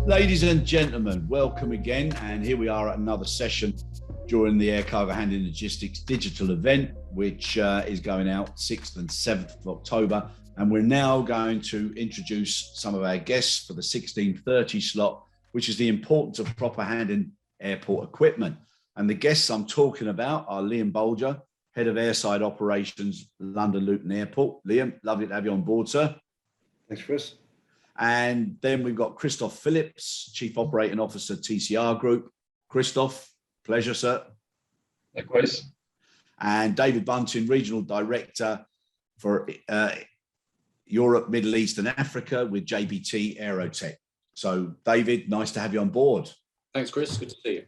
Ladies and gentlemen, welcome again. And here we are at another session during the Air Cargo Handling Logistics digital event, which is going out 6th and 7th of October. And we're now going to introduce some of our guests for the 16:30 slot, which is the importance of proper handling airport equipment. And the guests I'm talking about are Liam Bolger, Head of Airside Operations, London Luton Airport. Liam, lovely to have you on board, sir. Thanks, Chris. And then we've got Christoph Phillips, Chief Operating Officer, TCR Group. Christoph, pleasure, sir. Likewise. And David Bunting, Regional Director for Europe, Middle East and Africa with JBT Aerotech. So, David, nice to have you on board. Thanks, Chris. Good to see you.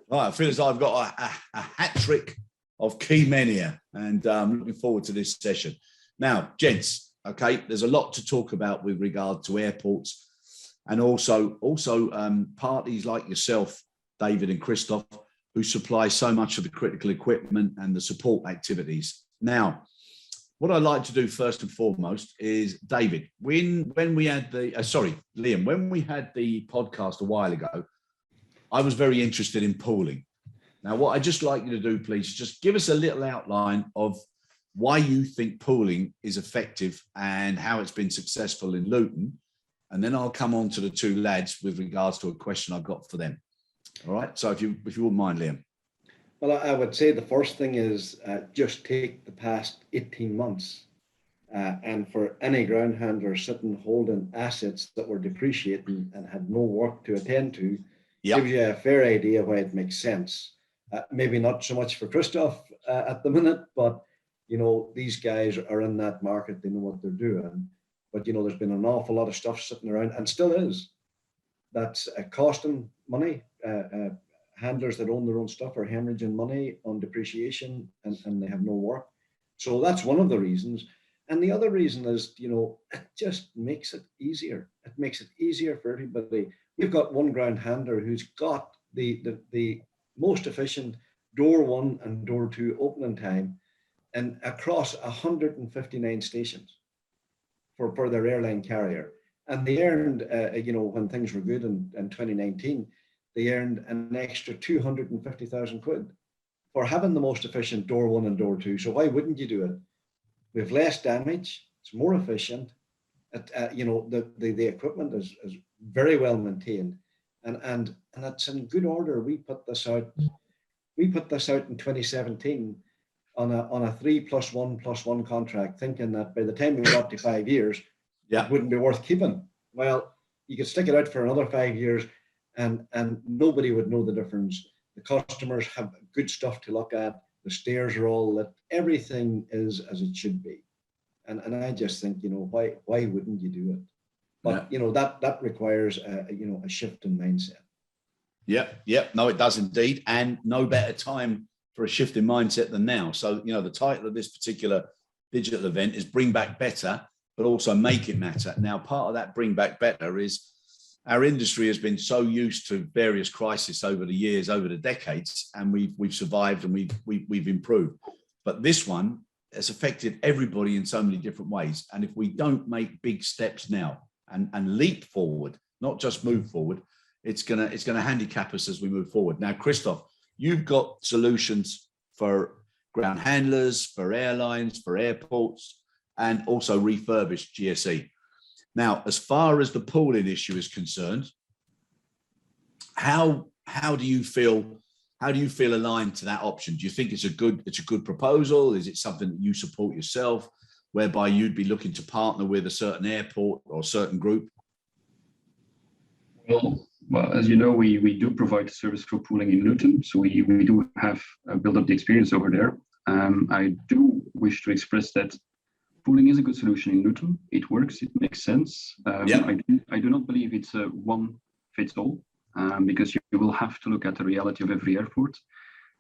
Right, I feel as though I've got a hat trick of key men here, and I'm looking forward to this session. Now, gents, okay, there's a lot to talk about with regard to airports, and also parties like yourself, David and Christoph, who supply so much of the critical equipment and the support activities. Now, what I'd like to do first and foremost is, David, when we had Liam, when we had the podcast a while ago, I was very interested in pooling. Now, what I'd just like you to do, please, just give us a little outline of why you think pooling is effective and how it's been successful in Luton. And then I'll come on to the two lads with regards to a question I've got for them. All right. So if you wouldn't mind, Liam. Well, I would say the first thing is just take the past 18 months and for any ground handler sitting holding assets that were depreciating and had no work to attend to, gives you a fair idea why it makes sense. Maybe not so much for Christoph at the minute, but you know, these guys are in that market, they know what they're doing. But, you know, there's been an awful lot of stuff sitting around and still is. That's costing money. Handlers that own their own stuff are hemorrhaging money on depreciation and they have no work. So that's one of the reasons. And the other reason is, you know, it just makes it easier. It makes it easier for everybody. We've got one ground handler who's got the most efficient door 1 and door 2 opening time and across 159 stations for their airline carrier. And they earned, you know, when things were good in 2019, they earned an extra 250,000 quid for having the most efficient door 1 and door 2. So why wouldn't you do it? We have less damage, it's more efficient. You know, the equipment is very well maintained and it's in good order. We put this out in 2017 on a 3+1+1 contract, thinking that by the time we got to 5 years, it wouldn't be worth keeping. Well, you could stick it out for another 5 years and nobody would know the difference. The customers have good stuff to look at. The stairs are all lit. Everything is as it should be. And I just think, you know, why wouldn't you do it? But, you know, that requires, you know, a shift in mindset. Yep. No, it does indeed. And no better time for a shift in mindset than now. So, you know, the title of this particular digital event is Bring Back Better, but also Make It Matter. Now, part of that Bring Back Better is our industry has been so used to various crises over the years, over the decades, and we've survived and we've improved. But this one has affected everybody in so many different ways. And if we don't make big steps now and leap forward, not just move forward, it's gonna handicap us as we move forward. Now, Christoph, you've got solutions for ground handlers, for airlines, for airports, and also refurbished GSE. Now, as far as the pooling issue is concerned, how do you feel aligned to that option? Do you think it's a good proposal? Is it something that you support yourself, whereby you'd be looking to partner with a certain airport or a certain group? Well, as you know, we do provide service for pooling in Luton, so we do have built up the experience over there. I do wish to express that pooling is a good solution in Luton. It works, it makes sense. I do not believe it's a one fits all, because you will have to look at the reality of every airport,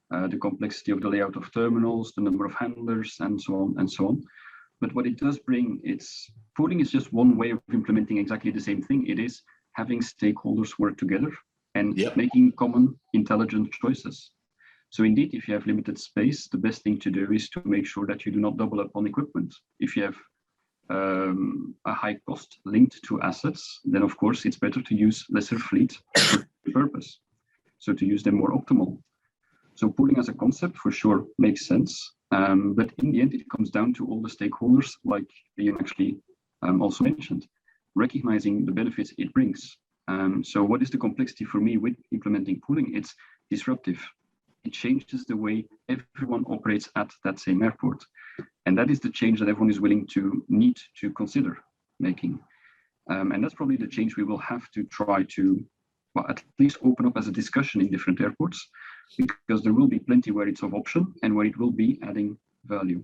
the complexity of the layout of terminals, the number of handlers, and so on and so on. But what it does bring, pooling is just one way of implementing exactly the same thing. It is having stakeholders work together and making common, intelligent choices. So indeed, if you have limited space, the best thing to do is to make sure that you do not double up on equipment. If you have a high cost linked to assets, then of course it's better to use lesser fleet for purpose. So to use them more optimal. So pooling as a concept for sure makes sense. But in the end, it comes down to all the stakeholders, like Ian actually also mentioned, recognizing the benefits it brings. So what is the complexity for me with implementing pooling? It's disruptive. It changes the way everyone operates at that same airport. And that is the change that everyone is willing to need to consider making. And that's probably the change we will have to try to, well, at least open up as a discussion in different airports, because there will be plenty where it's of option and where it will be adding value.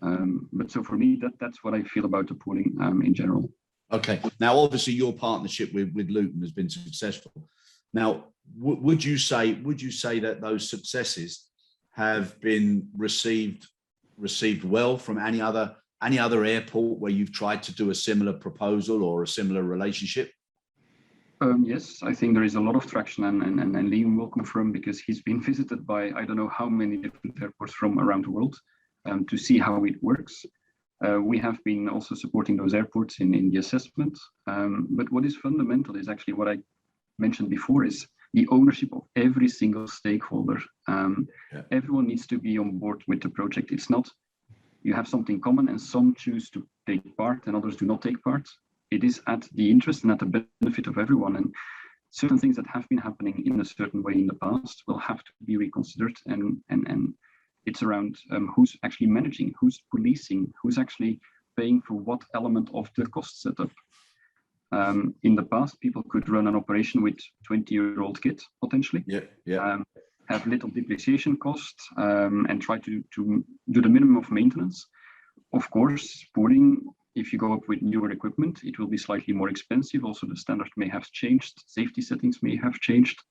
But so for me, that's what I feel about the pooling in general. Okay. Now, obviously, your partnership with Luton has been successful. Now, would you say that those successes have been received well from any other airport where you've tried to do a similar proposal or a similar relationship? Yes, I think there is a lot of traction, and Liam will confirm, because he's been visited by I don't know how many different airports from around the world to see how it works. We have been also supporting those airports in the assessment. But what is fundamental is actually what I mentioned before, is the ownership of every single stakeholder. Everyone needs to be on board with the project. It's not you have something common and some choose to take part and others do not take part. It is at the interest and at the benefit of everyone. And certain things that have been happening in a certain way in the past will have to be reconsidered. And it's around who's actually managing, who's policing, who's actually paying for what element of the cost setup. In the past, people could run an operation with 20-year-old kit, potentially. Have little depreciation costs and try to do the minimum of maintenance. Of course, pooling, if you go up with newer equipment, it will be slightly more expensive. Also, the standard may have changed, safety settings may have changed,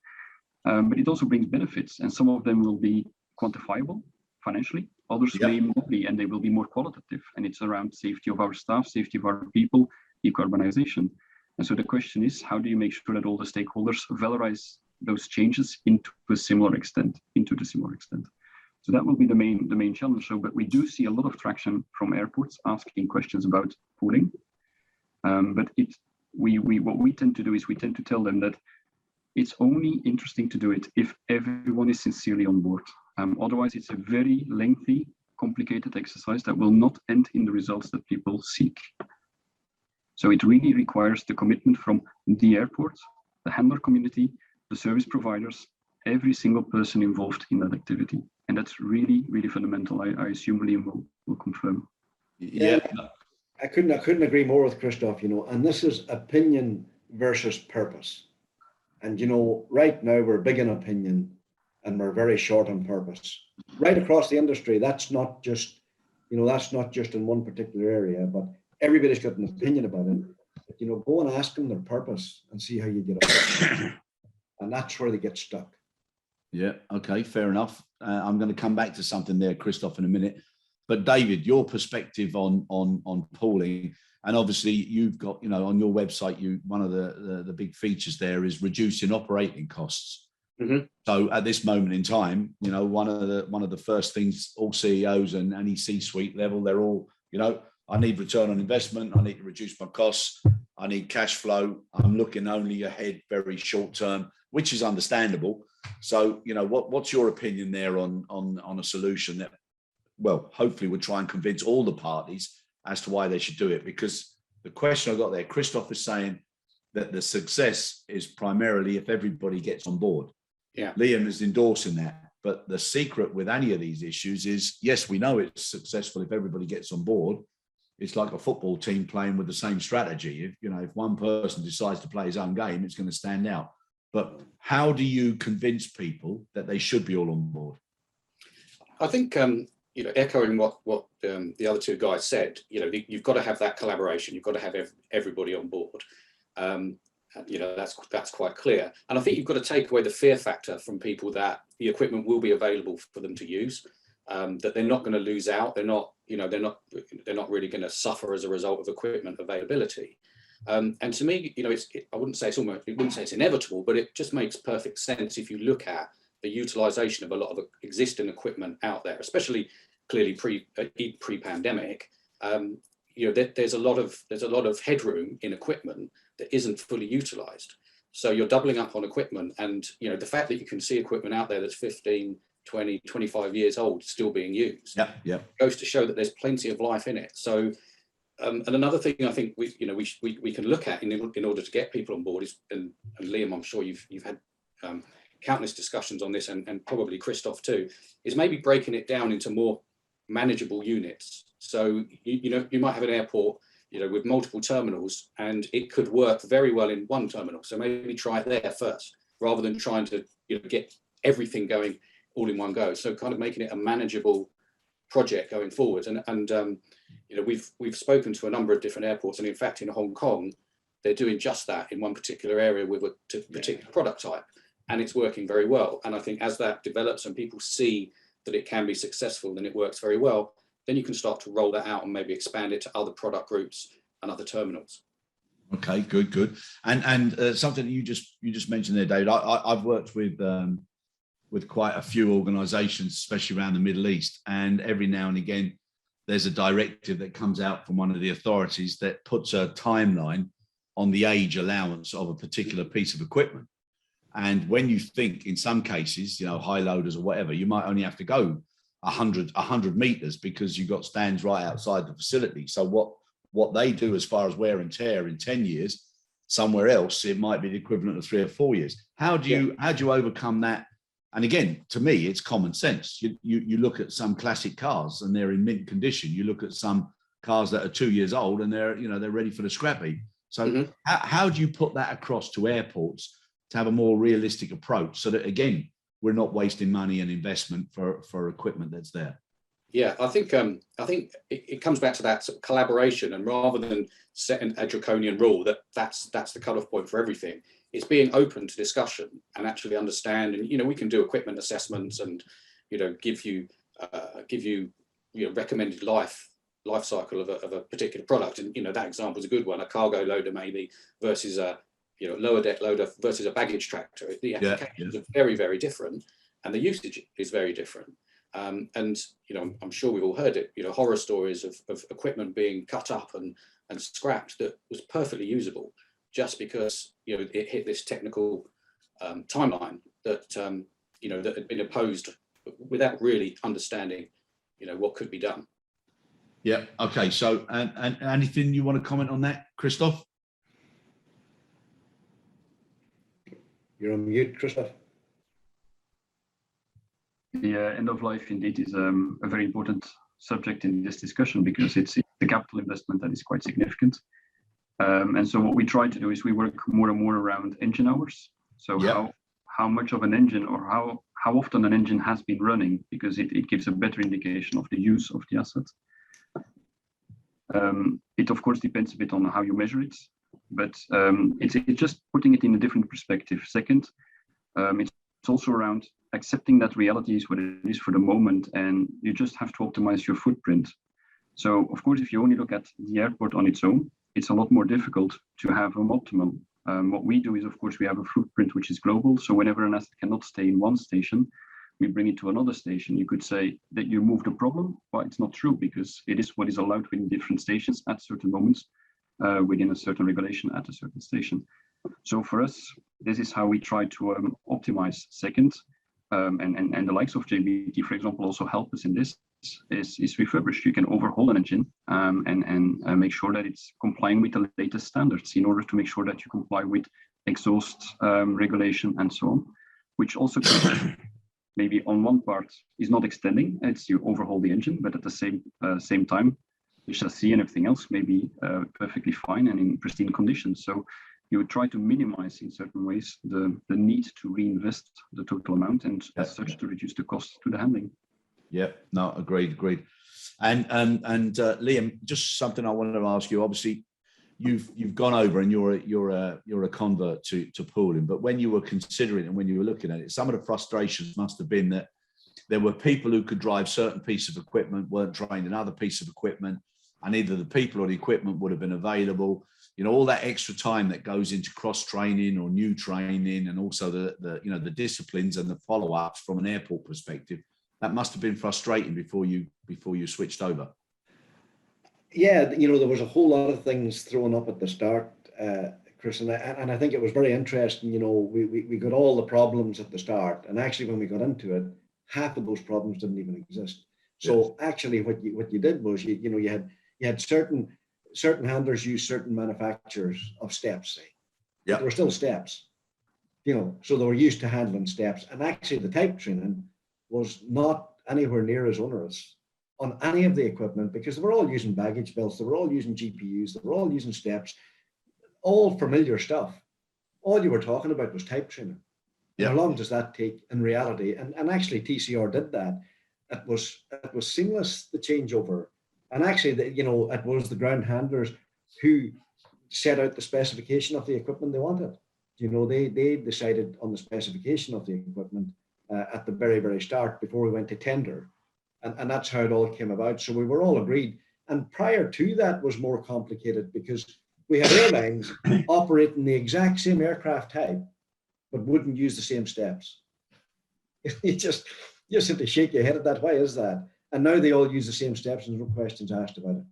but it also brings benefits, and some of them will be quantifiable financially, others may not be, and they will be more qualitative. And it's around safety of our staff, safety of our people, decarbonization. And so the question is, how do you make sure that all the stakeholders valorize those changes into the similar extent? So that will be the main challenge. So, but we do see a lot of traction from airports asking questions about pooling. But what we tend to do is we tend to tell them that it's only interesting to do it if everyone is sincerely on board. Otherwise, it's a very lengthy, complicated exercise that will not end in the results that people seek. So it really requires the commitment from the airport, the handler community, the service providers, every single person involved in that activity. And that's really, really fundamental. I assume Liam will confirm. Yeah, I couldn't agree more with Christoph, and this is opinion versus purpose. And, right now we're big in opinion and we're very short on purpose. Right across the industry, that's not just in one particular area, but everybody's got an opinion about it. But, go and ask them their purpose and see how you get it. And that's where they get stuck. Yeah, okay, fair enough. I'm going to come back to something there, Christoph, in a minute. But David, your perspective on pooling, and obviously you've got, on your website, one of the big features there is reducing operating costs. Mm-hmm. So at this moment in time, one of the first things all CEOs and any C-suite level, they're all, I need return on investment. I need to reduce my costs. I need cash flow. I'm looking only ahead, very short term, which is understandable. So, what's your opinion there on a solution that, well, hopefully would try and convince all the parties as to why they should do it? Because the question I got there, Christoph is saying that the success is primarily if everybody gets on board. Yeah. Liam is endorsing that. But the secret with any of these issues is, yes, we know it's successful if everybody gets on board. It's like a football team playing with the same strategy. If one person decides to play his own game, it's going to stand out. But how do you convince people that they should be all on board? I think, echoing what the other two guys said, you've got to have that collaboration. You've got to have everybody on board. That's quite clear. And I think you've got to take away the fear factor from people that the equipment will be available for them to use, that they're not going to lose out. They're not really going to suffer as a result of equipment availability. And to me, I wouldn't say it's inevitable, but it just makes perfect sense if you look at the utilization of a lot of existing equipment out there, especially clearly pre-pandemic. there's a lot of headroom in equipment that isn't fully utilized. So you're doubling up on equipment, and the fact that you can see equipment out there that's 15, 20, 25 years old still being used goes to show that there's plenty of life in it. So and another thing I think we can look at in order to get people on board is, and Liam, I'm sure you've had countless discussions on this, and probably Christoph too, is maybe breaking it down into more manageable units. So you might have an airport with multiple terminals, and it could work very well in one terminal. So maybe try it there first, rather than trying to get everything going all in one go. So kind of making it a manageable project going forward. And we've spoken to a number of different airports, and in fact in Hong Kong they're doing just that in one particular area with a particular product type, and it's working very well. And I think as that develops and people see that it can be successful, then it works very well, then you can start to roll that out and maybe expand it to other product groups and other terminals. Okay, good. And something that you just mentioned there, David, I've worked with quite a few organizations, especially around the Middle East, and every now and again there's a directive that comes out from one of the authorities that puts a timeline on the age allowance of a particular piece of equipment. And when you think in some cases, high loaders or whatever, you might only have to go 100 meters because you've got stands right outside the facility. So what they do as far as wear and tear in 10 years, somewhere else, it might be the equivalent of 3 or 4 years. How do you overcome that? And again, to me, it's common sense. You look at some classic cars and they're in mint condition. You look at some cars that are 2 years old and they're ready for the scrap heap. So how do you put that across to airports to have a more realistic approach, so that again, we're not wasting money and investment for equipment that's there? Yeah, I think it comes back to that sort of collaboration, and rather than setting a draconian rule that's the cutoff point for everything, it's being open to discussion and actually understand. And we can do equipment assessments and give you recommended life cycle of a particular product. And that example is a good one: a cargo loader maybe versus a lower deck loader versus a baggage tractor. The applications are very, very different, and the usage is very different. And I'm sure we've all heard it. Horror stories of equipment being cut up and scrapped that was perfectly usable, just because it hit this technical timeline that that had been imposed without really understanding what could be done. Yeah. Okay. So, and anything you want to comment on that, Christoph? You're on mute, Christoph. The end of life indeed is a very important subject in this discussion, because it's the capital investment that is quite significant. And so what we try to do is we work more and more around engine hours. So how much of an engine, or how often an engine has been running, because it gives a better indication of the use of the asset. It of course depends a bit on how you measure it, but it's just putting it in a different perspective. Second, it's also around accepting that reality is what it is for the moment, and you just have to optimize your footprint. So of course, if you only look at the airport on its own, it's a lot more difficult to have an optimum. What we do is, of course, we have a footprint which is global. So whenever an asset cannot stay in one station, we bring it to another station. You could say that you moved a problem, but it's not true, because it is what is allowed within different stations at certain moments, within a certain regulation at a certain station. So for us, this is how we try to optimize. Second, and the likes of JBT, for example, also help us in this, is refurbished. You can overhaul an engine and make sure that it's complying with the latest standards, in order to make sure that you comply with exhaust regulation and so on, which also maybe on one part is not extending. It's you overhaul the engine, but at the same time, the chassis and everything else may be perfectly fine and in pristine condition. So you would try to minimize in certain ways the need to reinvest the total amount, and as such to reduce the cost to the handling. Yeah, no, agreed. And Liam, just something I wanted to ask you. Obviously, you've gone over and you're a convert to pooling, but when you were considering and when you were looking at it, some of the frustrations must have been that there were people who could drive certain piece of equipment, weren't trained in other piece of equipment, and either the people or the equipment would have been available. All that extra time that goes into cross training or new training, and also the disciplines and the follow-ups from an airport perspective. That must have been frustrating before you switched over. Yeah, there was a whole lot of things thrown up at the start, Chris, and I think it was very interesting. We got all the problems at the start, and actually, when we got into it, half of those problems didn't even exist. So actually, what you did was you had certain handlers use certain manufacturers of steps, say. Yeah. There were still steps, so they were used to handling steps, and actually, the type training was not anywhere near as onerous on any of the equipment because they were all using baggage belts, they were all using GPUs, they were all using steps, all familiar stuff. All you were talking about was type training. Yeah. How long does that take in reality? And actually TCR did that. It was seamless, the changeover. And actually, it was the ground handlers who set out the specification of the equipment they wanted. They decided on the specification of the equipment at the very, very start before we went to tender. And that's how it all came about. So we were all agreed. And prior to that was more complicated because we had airlines operating the exact same aircraft type, but wouldn't use the same steps. You just have to shake your head at that. Why is that? And now they all use the same steps and no questions asked about it.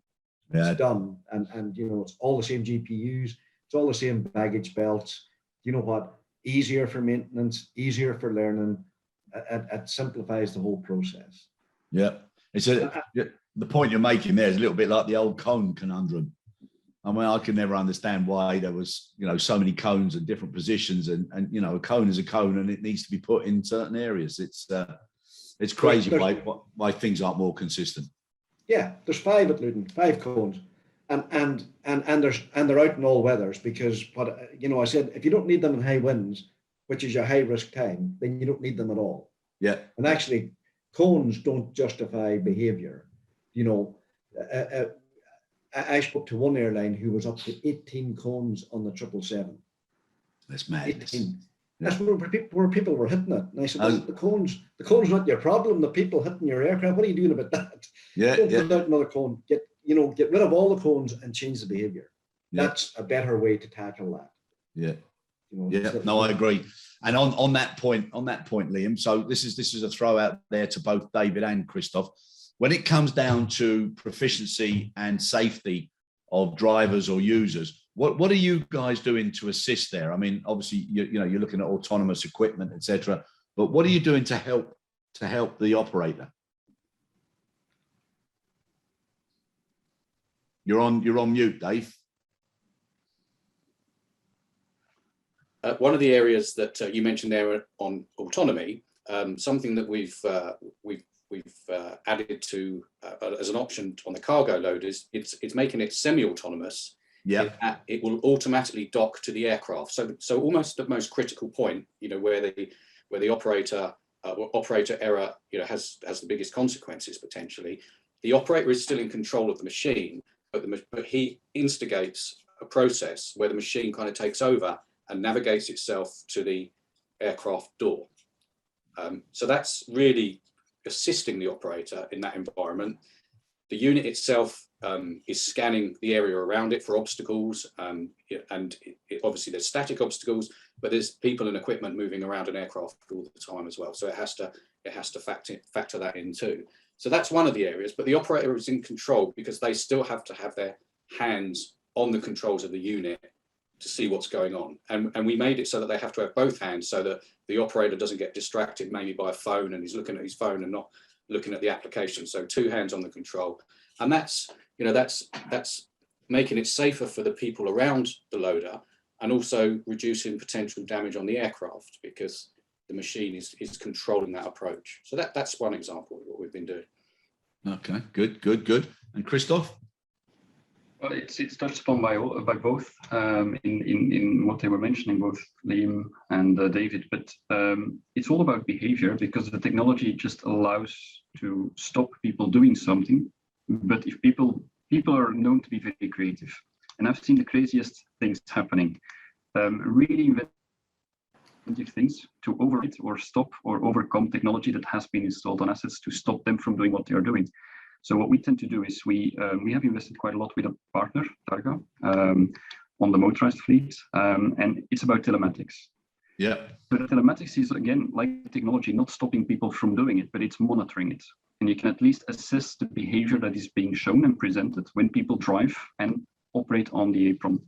Yeah. It's done. And it's all the same GPUs. It's all the same baggage belts. You know what? Easier for maintenance, easier for learning. It simplifies the whole process. Yeah. The point you're making there is a little bit like the old cone conundrum. I mean, I could never understand why there was, so many cones at different positions, and a cone is a cone, and it needs to be put in certain areas. It's crazy why things aren't more consistent. Yeah, there's 5 at Luton, 5 cones, and they're out in all weathers because I said if you don't need them in high winds, which is your high risk time, then you don't need them at all. Yeah, and actually, cones don't justify behavior. I spoke to one airline who was up to 18 cones on the 777. That's madness. 18. Yeah. That's where people were hitting it. And I said, well, the cone's not your problem. The people hitting your aircraft. What are you doing about that? Yeah, Don't put out another cone. Get rid of all the cones and change the behavior. Yeah. That's a better way to tackle that. Yeah. No, I agree. And on that point, Liam. So this is a throw out there to both David and Christoph. When it comes down to proficiency and safety of drivers or users, what are you guys doing to assist there? I mean, obviously, you're looking at autonomous equipment, etc. But what are you doing to help the operator? You're on mute, Dave. One of the areas that you mentioned there on autonomy, something that we've added to as an option on the cargo loaders, it's making it semi-autonomous. Yeah. It will automatically dock to the aircraft. So almost the most critical point, where the operator error, has the biggest consequences potentially. The operator is still in control of the machine, but he instigates a process where the machine kind of takes over and navigates itself to the aircraft door. So that's really assisting the operator in that environment. The unit itself is scanning the area around it for obstacles, and obviously there's static obstacles, but there's people and equipment moving around an aircraft all the time as well. So it has to factor that in too. So that's one of the areas, but the operator is in control because they still have to have their hands on the controls of the unit to see what's going on. And we made it so that they have to have both hands so that the operator doesn't get distracted maybe by a phone and he's looking at his phone and not looking at the application. So 2 hands on the control. And that's making it safer for the people around the loader and also reducing potential damage on the aircraft because the machine is controlling that approach. So that's one example of what we've been doing. Okay, good. And Christoph? Well, it's touched upon by both in what they were mentioning, both Liam and David. But it's all about behavior because the technology just allows to stop people doing something. But if people are known to be very creative, and I've seen the craziest things happening, really inventive things to override or stop or overcome technology that has been installed on assets to stop them from doing what they are doing. So what we tend to do is we have invested quite a lot with a partner, Targa, on the motorized fleet, and it's about telematics. Yeah. But telematics is, again, like technology, not stopping people from doing it, but it's monitoring it. and you can at least assess the behavior that is being shown and presented when people drive and operate on the apron.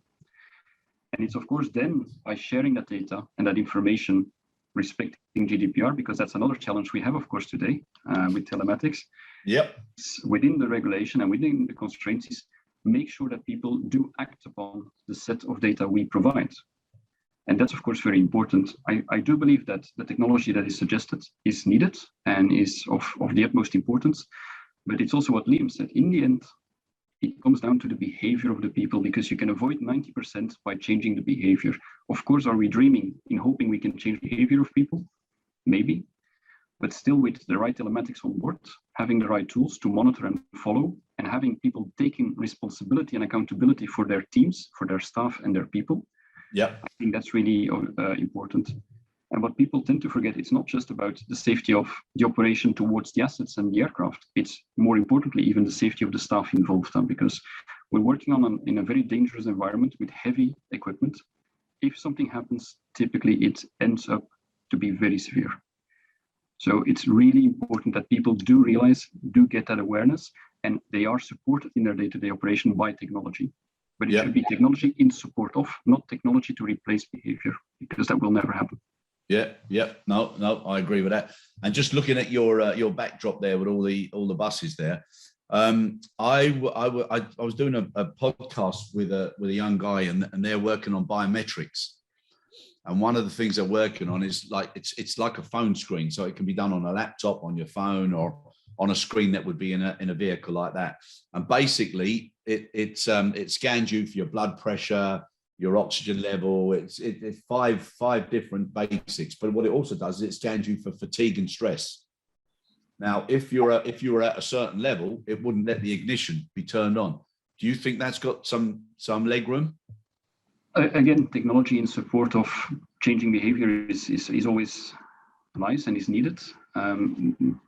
And it's of course then by sharing that data and that information, respecting GDPR, because that's another challenge we have, of course, today with telematics. Yep. Within the regulation and within the constraints, is make sure that people do act upon the set of data we provide. And that's, of course, very important. I do believe that the technology that is suggested is needed and is of the utmost importance. But it's also what Liam said. In the end, it comes down to the behavior of the people, because you can avoid 90% by changing the behavior. Of course, are we dreaming in hoping we can change the behavior of people? Maybe. But still, with the right telematics on board, having the right tools to monitor and follow, and having people taking responsibility and accountability for their teams, for their staff and their people. Yeah, I think that's really important. And what people tend to forget, it's not just about the safety of the operation towards the assets and the aircraft. It's more importantly, even the safety of the staff involved, because we're working in a very dangerous environment with heavy equipment. If something happens, typically it ends up to be very severe. So it's really important that people do realize, do get that awareness, and they are supported in their day-to-day operation by technology. But it should be technology in support of, not technology to replace behavior, because that will never happen. No, I agree with that. And just looking at your backdrop there with all the buses there, I was doing a podcast with a young guy, and they're working on biometrics. And one of the things they're working on is like it's like a phone screen, so it can be done on a laptop, on your phone, or on a screen that would be in a vehicle like that. And basically, it scans you for your blood pressure, your oxygen level. It's five different basics. But what it also does is it scans you for fatigue and stress. Now, if you were at a certain level, it wouldn't let the ignition be turned on. Do you think that's got some leg room? Again, technology in support of changing behavior is always nice and is needed.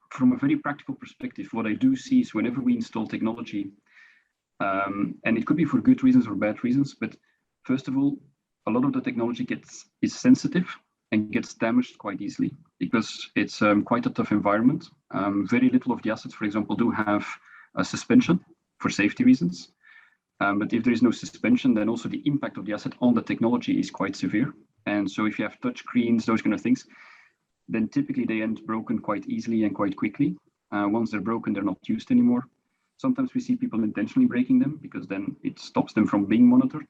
From a very practical perspective, what I do see is whenever we install technology, and it could be for good reasons or bad reasons, but first of all, a lot of the technology is sensitive and gets damaged quite easily, because it's quite a tough environment. Very little of the assets, for example, do have a suspension for safety reasons. But if there is no suspension, then also the impact of the asset on the technology is quite severe. And so if you have touch screens, those kind of things, then typically they end broken quite easily and quite quickly. Once they're broken, they're not used anymore. Sometimes we see people intentionally breaking them, because then it stops them from being monitored.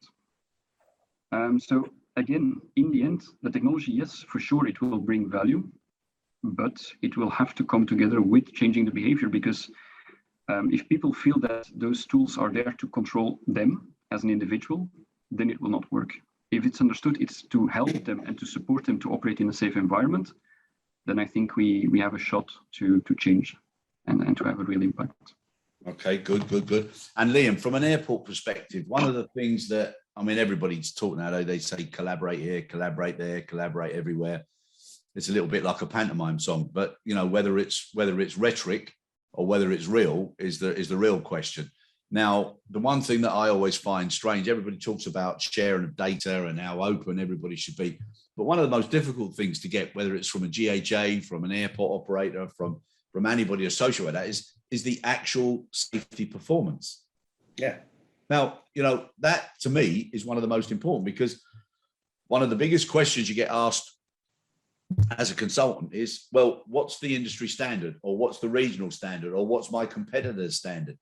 So again, in the end, the technology, yes, for sure, it will bring value, but it will have to come together with changing the behavior, because if people feel that those tools are there to control them as an individual, then it will not work. If it's understood it's to help them and to support them to operate in a safe environment, then I think we have a shot to change and to have a real impact. Okay, good. And Liam, from an airport perspective, one of the things that, I mean, everybody's talking now, they say collaborate here, collaborate there, collaborate everywhere. It's a little bit like a pantomime song, but you know, whether it's rhetoric or whether it's real is the real question. Now, the one thing that I always find strange, everybody talks about sharing of data and how open everybody should be. But one of the most difficult things to get, whether it's from a GHA, from an airport operator, from anybody associated with that, is the actual safety performance. Yeah. Now, you know, that to me is one of the most important, because one of the biggest questions you get asked as a consultant is, well, what's the industry standard, or what's the regional standard, or what's my competitor's standard?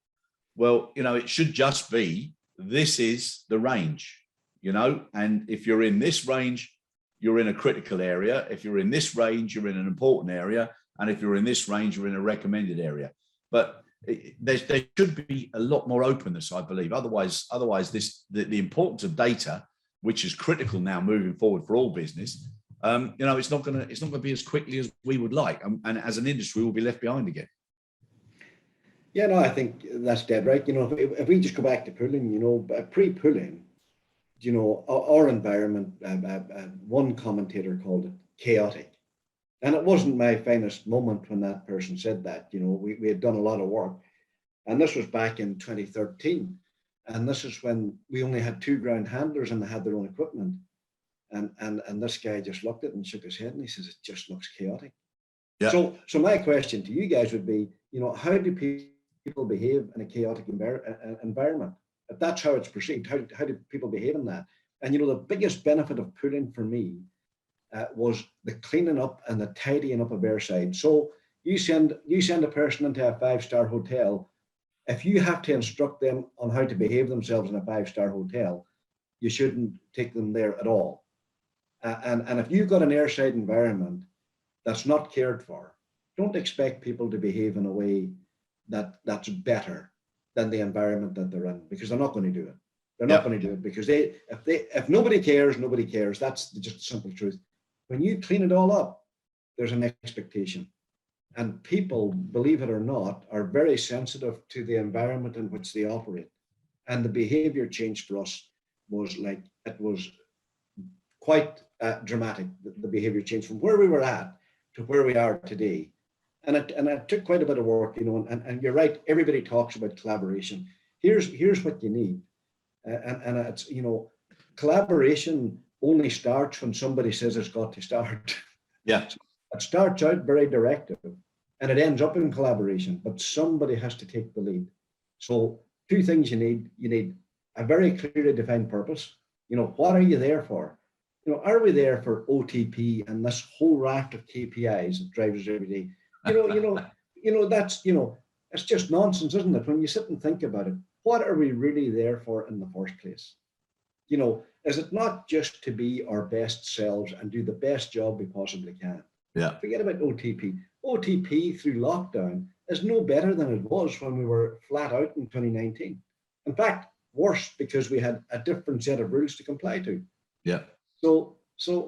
Well, you know, it should just be, this is the range, you know, and if you're in this range, you're in a critical area. If you're in this range, you're in an important area. And if you're in this range, you're in a recommended area. But there should be a lot more openness, I believe. Otherwise, the importance of data, which is critical now moving forward for all business, you know, it's not going to be as quickly as we would like, and as an industry, we'll be left behind again. Yeah, no, I think that's dead right. You know, if we just go back to pooling, you know, pre-pooling, you know, our environment, one commentator called it chaotic. And it wasn't my finest moment when that person said that. You know, we had done a lot of work. And this was back in 2013. And this is when we only had 2 ground handlers and they had their own equipment. And this guy just looked at it and shook his head and he says, it just looks chaotic. Yeah. So my question to you guys would be, how do people behave in a chaotic environment? If that's how it's perceived, how do people behave in that? And the biggest benefit of pooling for me was the cleaning up and the tidying up of airside. So you send a person into a 5-star hotel. If you have to instruct them on how to behave themselves in a 5-star hotel, you shouldn't take them there at all. And if you've got an airside environment that's not cared for, don't expect people to behave in a way that's better than the environment that they're in, because they're not going to do it. They're not going to do it because if nobody cares, nobody cares. That's just the simple truth. When you clean it all up, there's an expectation. And people, believe it or not, are very sensitive to the environment in which they operate. And the behavior change for us was quite dramatic, the behavior change from where we were at to where we are today. And it took quite a bit of work, and you're right, everybody talks about collaboration. Here's what you need. And it's, collaboration only starts when somebody says it's got to start. Yeah. It starts out very directive and it ends up in collaboration, but somebody has to take the lead. So 2 things you need. You need a very clearly defined purpose. What are you there for? Are we there for OTP and this whole raft of KPIs that drives us every day? That's, it's just nonsense, isn't it? When you sit and think about it, what are we really there for in the first place? Is it not just to be our best selves and do the best job we possibly can? Yeah. Forget about OTP. OTP through lockdown is no better than it was when we were flat out in 2019. In fact, worse, because we had a different set of rules to comply to. Yeah. So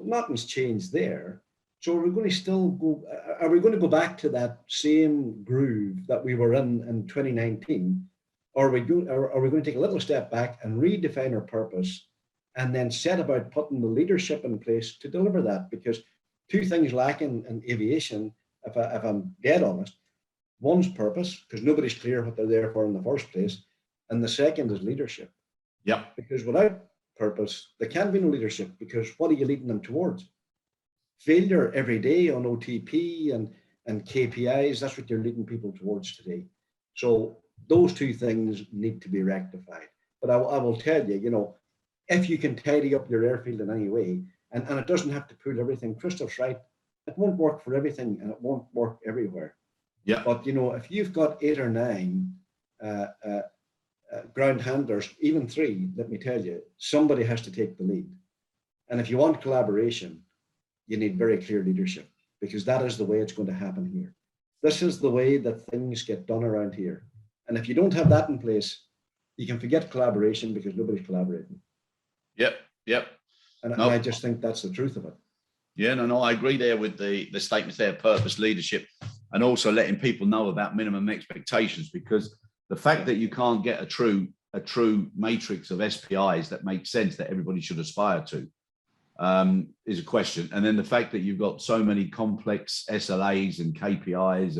nothing's changed there. So are we going to go back to that same groove that we were in 2019? Or are we going to take a little step back and redefine our purpose and then set about putting the leadership in place to deliver that? Because 2 things lacking in aviation, if I'm dead honest. One's purpose, because nobody's clear what they're there for in the first place. And the second is leadership. Yeah. Because without purpose, there can be no leadership, because what are you leading them towards? Failure every day on OTP and KPIs, that's what you're leading people towards today. So those 2 things need to be rectified. But I will tell you, if you can tidy up your airfield in any way, and it doesn't have to pool everything, Christoph's right, it won't work for everything and it won't work everywhere. Yeah. But, if you've got 8 or 9 ground handlers, even 3, let me tell you, somebody has to take the lead. And if you want collaboration, you need very clear leadership, because that is the way it's going to happen here. This is the way that things get done around here. And if you don't have that in place, you can forget collaboration, because nobody's collaborating. Yep. And I just think that's the truth of it. Yeah, no, I agree there with the statements there, purpose, leadership, and also letting people know about minimum expectations, because the fact that you can't get a true matrix of SPIs that makes sense that everybody should aspire to is a question. And then the fact that you've got so many complex SLAs and KPIs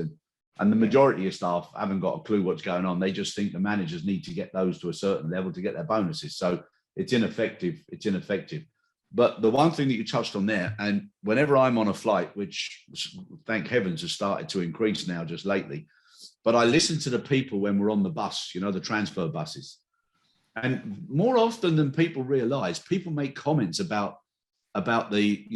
and the majority of staff haven't got a clue what's going on. They just think the managers need to get those to a certain level to get their bonuses. So it's ineffective. But the one thing that you touched on there, and whenever I'm on a flight, which thank heavens has started to increase now just lately, but I listen to the people when we're on the bus, the transfer buses. And more often than people realize, people make comments about the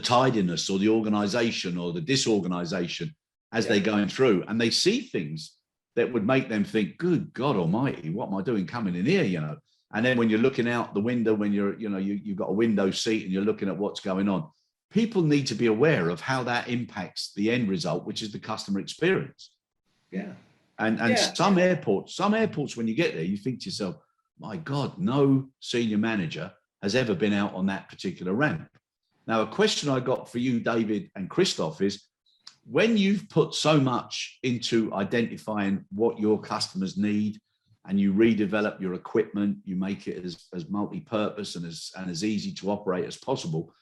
tidiness or the organization or the disorganization as they're going through, and they see things that would make them think, good God almighty, what am I doing coming in here, And then when you're looking out the window, when you've got a window seat and you're looking at what's going on, people need to be aware of how that impacts the end result, which is the customer experience. Yeah. And some airports, when you get there, you think to yourself, my God, no senior manager has ever been out on that particular ramp. Now, a question I got for you, David and Christoph, is when you've put so much into identifying what your customers need, and you redevelop your equipment, you make it as multi-purpose and as easy to operate as possible,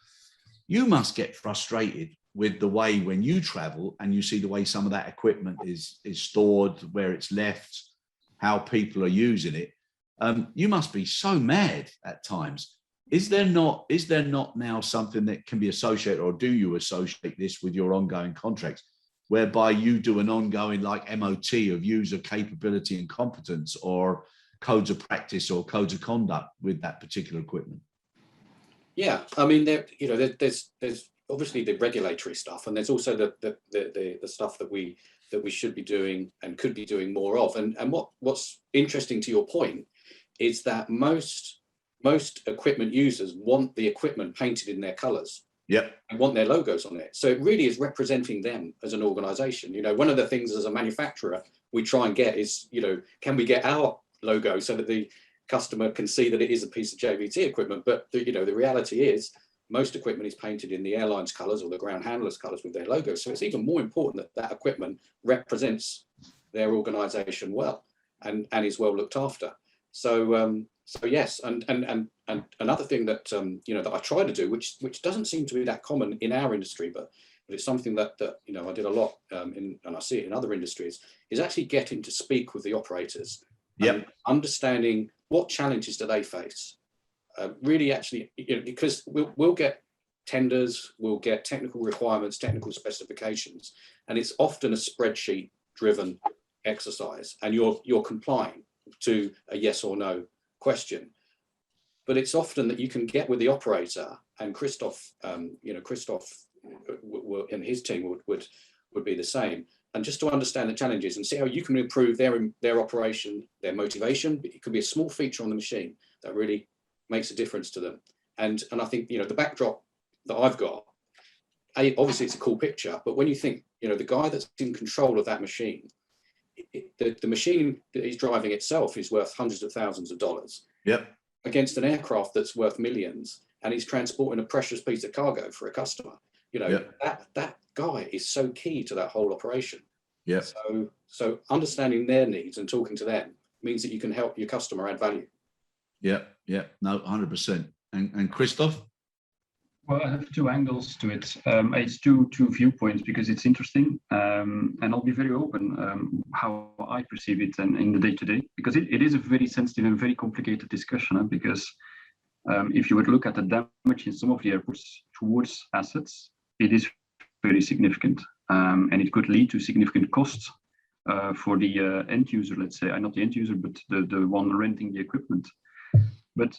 you must get frustrated with the way when you travel and you see the way some of that equipment is stored, where it's left, how people are using it. You must be so mad at times. Is there not now something that can be associated, or do you associate this with your ongoing contracts? whereby you do an ongoing like MOT of user capability and competence, or codes of practice or codes of conduct with that particular equipment? Yeah, I mean, there's obviously the regulatory stuff, and there's also the stuff that we should be doing and could be doing more of. And what's interesting to your point is that most equipment users want the equipment painted in their colors. Yep. And want their logos on it. So it really is representing them as an organization. You know, one of the things as a manufacturer we try and get is, you know, can we get our logo so that the customer can see that it is a piece of JVT equipment? But the reality is most equipment is painted in the airline's colors or the ground handlers colors with their logos. So it's even more important that that equipment represents their organization well and is well looked after. So yes, and another thing that that I try to do, which doesn't seem to be that common in our industry, but it's something that I did a lot and I see it in other industries, is actually getting to speak with the operators, and understanding what challenges do they face. Really, actually, because we'll get tenders, we'll get technical requirements, technical specifications, and it's often a spreadsheet-driven exercise, and you're complying to a yes or no question. But it's often that you can get with the operator, and Christoph and his team would be the same, and just to understand the challenges and see how you can improve their operation, their motivation. It could be a small feature on the machine that really makes a difference to them. And I think the backdrop that I've got, obviously it's a cool picture, but when you think the guy that's in control of that machine, the machine that he's driving itself is worth hundreds of thousands of dollars. Yep. Against an aircraft that's worth millions, and he's transporting a precious piece of cargo for a customer. That guy is so key to that whole operation. Yeah. So understanding their needs and talking to them means that you can help your customer add value. Yeah. Yeah. No, 100%. And Christoph? Well, I have two angles to it. It's two viewpoints because it's interesting, and I'll be very open how I perceive it and in the day-to-day, because it is a very sensitive and very complicated discussion. Because if you would look at the damage in some of the airports towards assets, it is very significant, and it could lead to significant costs for the end user. Let's say, not the end user, but the one renting the equipment. But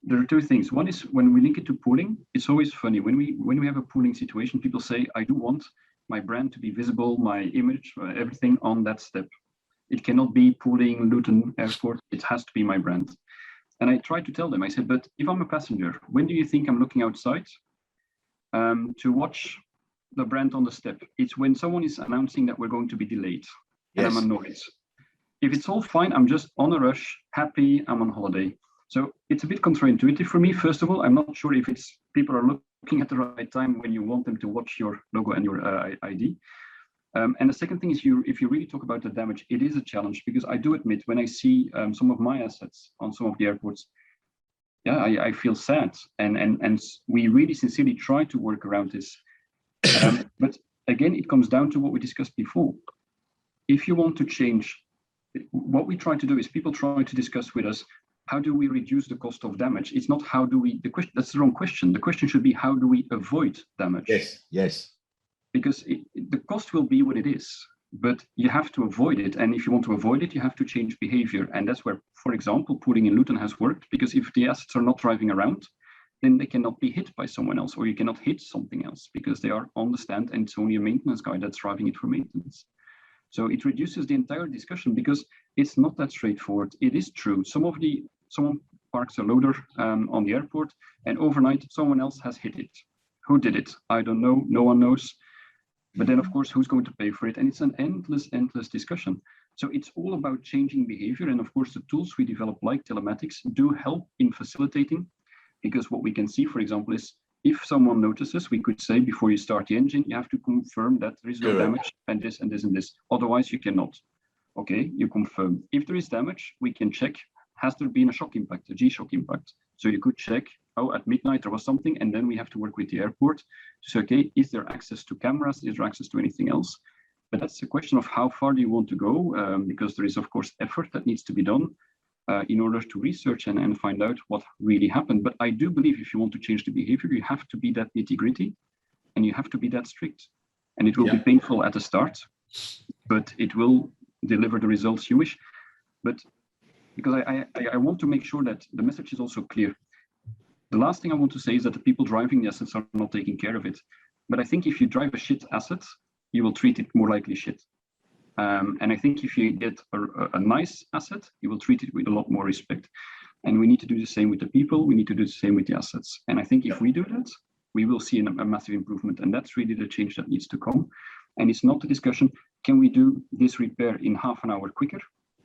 there are two things. One is when we link it to pooling, it's always funny. When we have a pooling situation, people say, I do want my brand to be visible, my image, everything on that step. It cannot be pooling Luton Airport. It has to be my brand. And I try to tell them, I said, but if I'm a passenger, when do you think I'm looking outside to watch the brand on the step? It's when someone is announcing that we're going to be delayed. Yes. And I'm annoyed. If it's all fine, I'm just on a rush, happy, I'm on holiday. So it's a bit counterintuitive for me. First of all, I'm not sure if it's people are looking at the right time when you want them to watch your logo and your ID. And the second thing is, if you really talk about the damage, it is a challenge, because I do admit when I see some of my assets on some of the airports, yeah, I feel sad. And we really sincerely try to work around this. But again, it comes down to what we discussed before. If you want to change, what we try to do is people try to discuss with us, how do we reduce the cost of damage? It's not how do we, that's the wrong question. The question should be, how do we avoid damage? Yes. Because the cost will be what it is, but you have to avoid it. And if you want to avoid it, you have to change behavior. And that's where, for example, pooling in Luton has worked, because if the assets are not driving around, then they cannot be hit by someone else, or you cannot hit something else because they are on the stand and it's only a maintenance guy that's driving it for maintenance. So it reduces the entire discussion because it's not that straightforward. It is true. Someone parks a loader on the airport, and overnight someone else has hit it. Who did it? I don't know. No one knows. But then, of course, who's going to pay for it? And it's an endless discussion. So it's all about changing behavior. And of course, the tools we develop, like telematics, do help in facilitating. Because what we can see, for example, is if someone notices, we could say before you start the engine, you have to confirm that there is no damage and this and this and this. Otherwise, you cannot. Okay, you confirm. If there is damage, we can check. Has there been a shock impact, a G-shock impact? So you could check, oh, at midnight there was something, and then we have to work with the airport to say, okay, is there access to cameras? Is there access to anything else? But that's a question of how far do you want to go, because there is, of course, effort that needs to be done in order to research and find out what really happened. But I do believe if you want to change the behavior, you have to be that nitty-gritty, and you have to be that strict. And it will be painful at the start, but it will deliver the results you wish. But because I want to make sure that the message is also clear. The last thing I want to say is that the people driving the assets are not taking care of it. But I think if you drive a shit asset, you will treat it more likely shit. And I think if you get a nice asset, you will treat it with a lot more respect. And we need to do the same with the people. We need to do the same with the assets. And I think if we do that, we will see a massive improvement. And that's really the change that needs to come. And it's not the discussion, can we do this repair in half an hour quicker?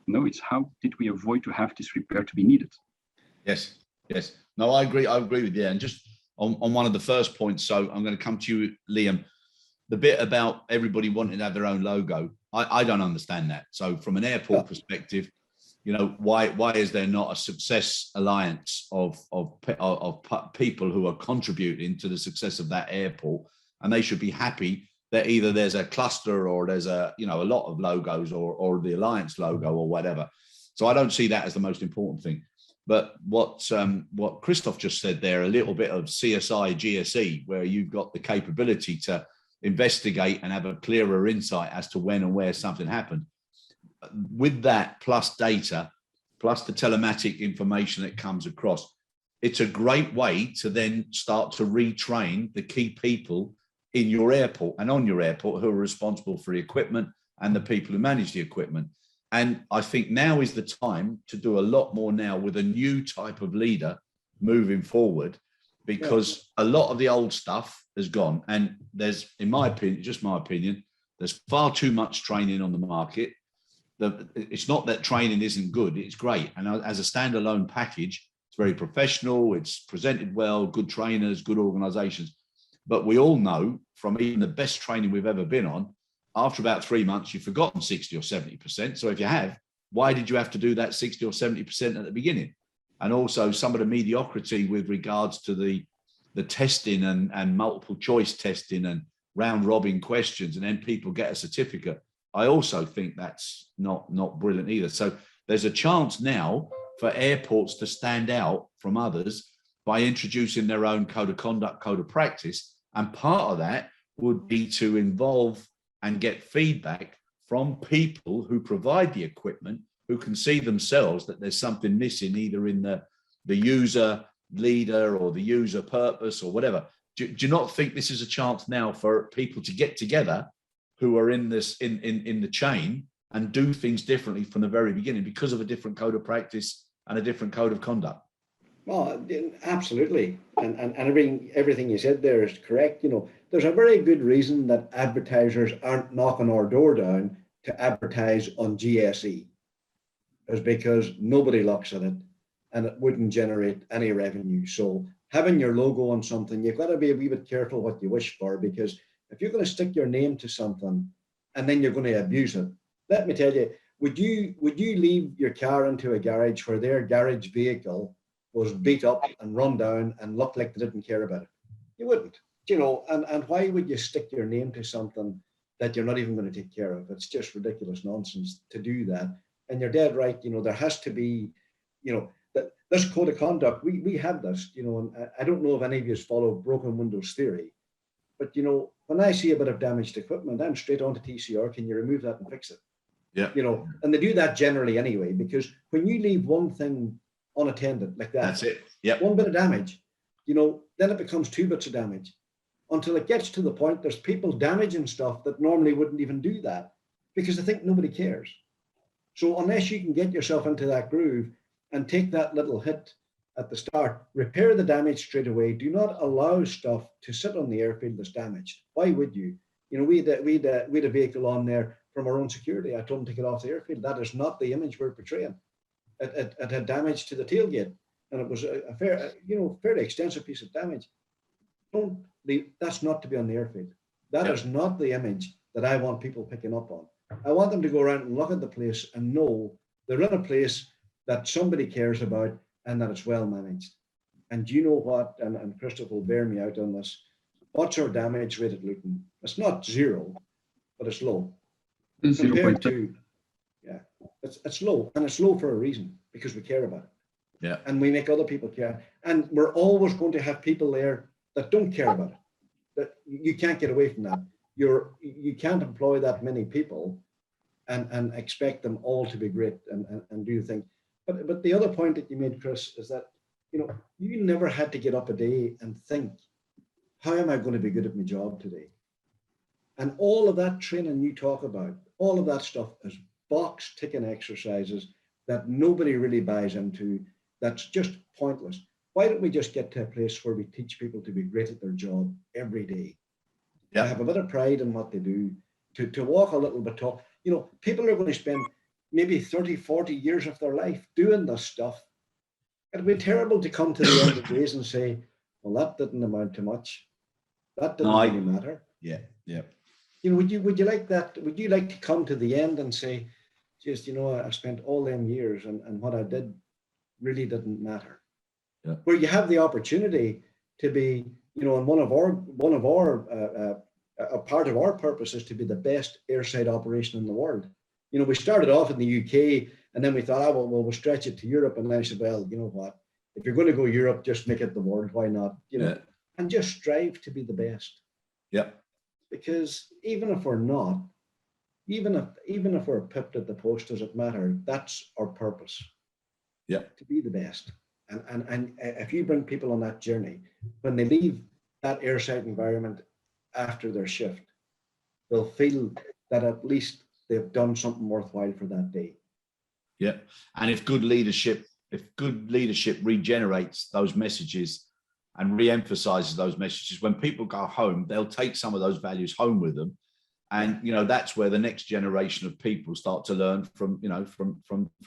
No, it's how did we avoid to have this repair to be needed? Yes. No, I agree with you. And just on one of the first points, so I'm going to come to you, Liam, the bit about everybody wanting to have their own logo. I don't understand that. So from an airport perspective, why is there not a success alliance of people who are contributing to the success of that airport? And they should be happy that either there's a cluster or there's a lot of logos or the alliance logo or whatever. So I don't see that as the most important thing. But what Christoph just said there, a little bit of CSI, GSE, where you've got the capability to investigate and have a clearer insight as to when and where something happened. With that, plus data, plus the telematic information that comes across, it's a great way to then start to retrain the key people in your airport and on your airport who are responsible for the equipment and the people who manage the equipment. And I think now is the time to do a lot more now with a new type of leader moving forward, because a lot of the old stuff has gone. And there's, in my opinion, just my opinion, there's far too much training on the market. It's not that training isn't good, it's great. And as a standalone package, it's very professional, it's presented well, good trainers, good organizations. But we all know from even the best training we've ever been on, after about 3 months, you've forgotten 60 or 70%. So if you have, why did you have to do that 60 or 70% at the beginning? And also some of the mediocrity with regards to the testing and multiple choice testing and round robin questions, and then people get a certificate. I also think that's not brilliant either. So there's a chance now for airports to stand out from others by introducing their own code of conduct, code of practice. And part of that would be to involve and get feedback from people who provide the equipment, who can see themselves that there's something missing either in the user leader or the user purpose or whatever. Do you not think this is a chance now for people to get together who are in this in the chain and do things differently from the very beginning because of a different code of practice and a different code of conduct? Well, absolutely. And everything you said there is correct. There's a very good reason that advertisers aren't knocking our door down to advertise on GSE. It's because nobody looks at it and it wouldn't generate any revenue. So having your logo on something, you've got to be a wee bit careful what you wish for, because if you're going to stick your name to something and then you're going to abuse it, let me tell you, would you leave your car into a garage where their garage vehicle was beat up and run down and looked like they didn't care about it? You wouldn't, and why would you stick your name to something that you're not even going to take care of? It's just ridiculous nonsense to do that. And you're dead right. There has to be, this code of conduct, we have this, and I don't know if any of you follow broken windows theory, but when I see a bit of damaged equipment, I'm straight on to TCR. Can you remove that and fix it? Yeah. And they do that generally anyway, because when you leave one thing unattended like that, that's it. Yeah. One bit of damage, then it becomes 2 bits of damage until it gets to the point there's people damaging stuff that normally wouldn't even do that because they think nobody cares. So unless you can get yourself into that groove and take that little hit at the start, repair the damage straight away. Do not allow stuff to sit on the airfield that's damaged. Why would you? We had a vehicle on there from our own security. I told them to get off the airfield. That is not the image we're portraying. It had damage to the tailgate, and it was a fairly extensive piece of damage. That's not to be on the airfield. That is not the image that I want people picking up on. I want them to go around and look at the place and know they're in a place that somebody cares about and that it's well managed. And do you know what? And Christoph will bear me out on this. What's our damage rate at Luton? It's not 0, but it's low. It's compared to, it's low, and it's low for a reason, because we care about it. Yeah. And we make other people care. And we're always going to have people there that don't care about it. That you can't get away from that. you can't employ that many people and expect them all to be great and do things. But the other point that you made, Chris, is that, you never had to get up a day and think, how am I going to be good at my job today? And all of that training you talk about, all of that stuff is box ticking exercises that nobody really buys into. That's just pointless. Why don't we just get to a place where we teach people to be great at their job every day? To have a bit of pride in what they do, to walk a little bit tall. People are going to spend maybe 30, 40 years of their life doing this stuff. It'd be terrible to come to the end of days and say, well, that didn't amount to much. That didn't really matter. Yeah. Would you like that? Would you like to come to the end and say, just, I spent all them years and what I did really didn't matter. Yeah. Where you have the opportunity to be, and one of our a part of our purpose is to be the best airside operation in the world. We started off in the UK, and then we thought, we'll stretch it to Europe. And then I said, well, you know what? If you're going to go Europe, just make it the world. Why not? And just strive to be the best. Yeah. Because even if we're not, even if we're pipped at the post, does it matter? That's our purpose. Yeah. To be the best. And if you bring people on that journey, when they leave that airside environment after their shift, they'll feel that at least they've done something worthwhile for that day. Yeah. And if good leadership regenerates those messages and re-emphasizes those messages, when people go home, they'll take some of those values home with them. And, that's where the next generation of people start to learn from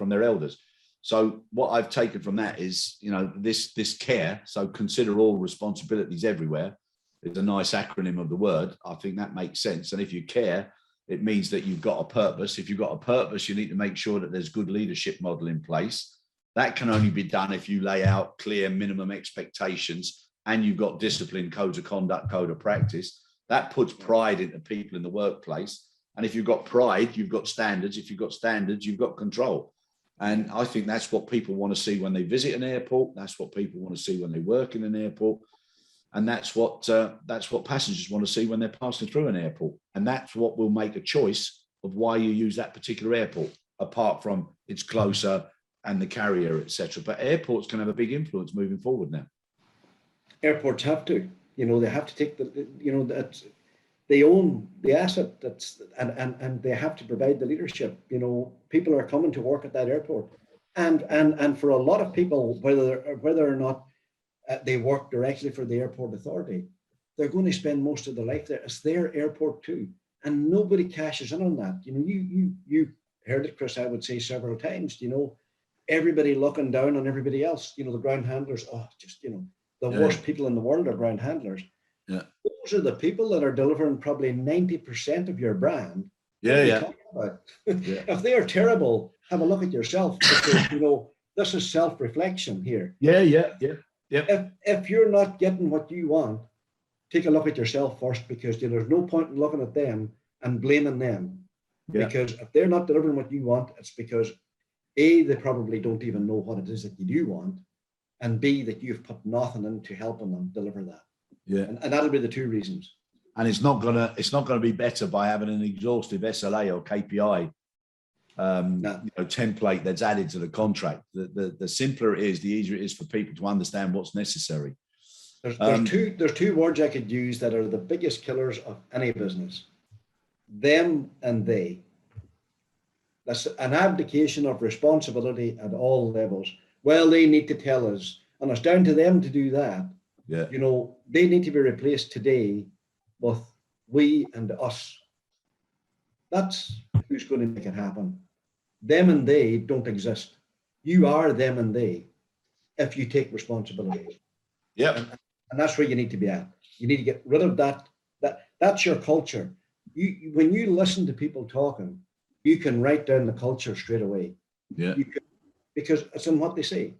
their elders. So what I've taken from that is, this care. So consider all responsibilities everywhere. It's a nice acronym of the word. I think that makes sense. And if you care, it means that you've got a purpose. If you've got a purpose, you need to make sure that there's good leadership model in place. That can only be done if you lay out clear minimum expectations and you've got discipline, codes of conduct, code of practice. That puts pride into people in the workplace. And if you've got pride, you've got standards. If you've got standards, you've got control. And I think that's what people want to see when they visit an airport. That's what people want to see when they work in an airport. And that's what passengers want to see when they're passing through an airport. And that's what will make a choice of why you use that particular airport, apart from it's closer and the carrier, etc. But airports can have a big influence moving forward now. Airports have to, they have to take that they own the asset and they have to provide the leadership. People are coming to work at that airport, and for a lot of people, whether or not they work directly for the airport authority, they're going to spend most of their life there. It's their airport too, and nobody cashes in on that. You heard it, Chris. I would say several times. Everybody looking down on everybody else. The ground handlers. The worst people in the world are ground handlers. Yeah. Those are the people that are delivering probably 90% of your brand. Yeah. If they are terrible, have a look at yourself, because this is self-reflection here. Yeah. If you're not getting what you want, take a look at yourself first, because there's no point in looking at them and blaming them. Yeah. Because if they're not delivering what you want, it's because A, they probably don't even know what it is that you do want, and B, that you've put nothing into helping them deliver that. Yeah, and that'll be the two reasons. And it's not gonna be better by having an exhaustive SLA or KPI template that's added to the contract. The simpler it is, the easier it is for people to understand what's necessary. There's two words I could use that are the biggest killers of any business: them and they. That's an abdication of responsibility at all levels. Well, they need to tell us, and it's down to them to do that. Yeah. They need to be replaced today with we and us. That's who's going to make it happen. Them and they don't exist. You are them and they if you take responsibility. Yeah. And that's where you need to be at. You need to get rid of that. That's your culture. When you listen to people talking, you can write down the culture straight away. Yeah. Because it's in what they say.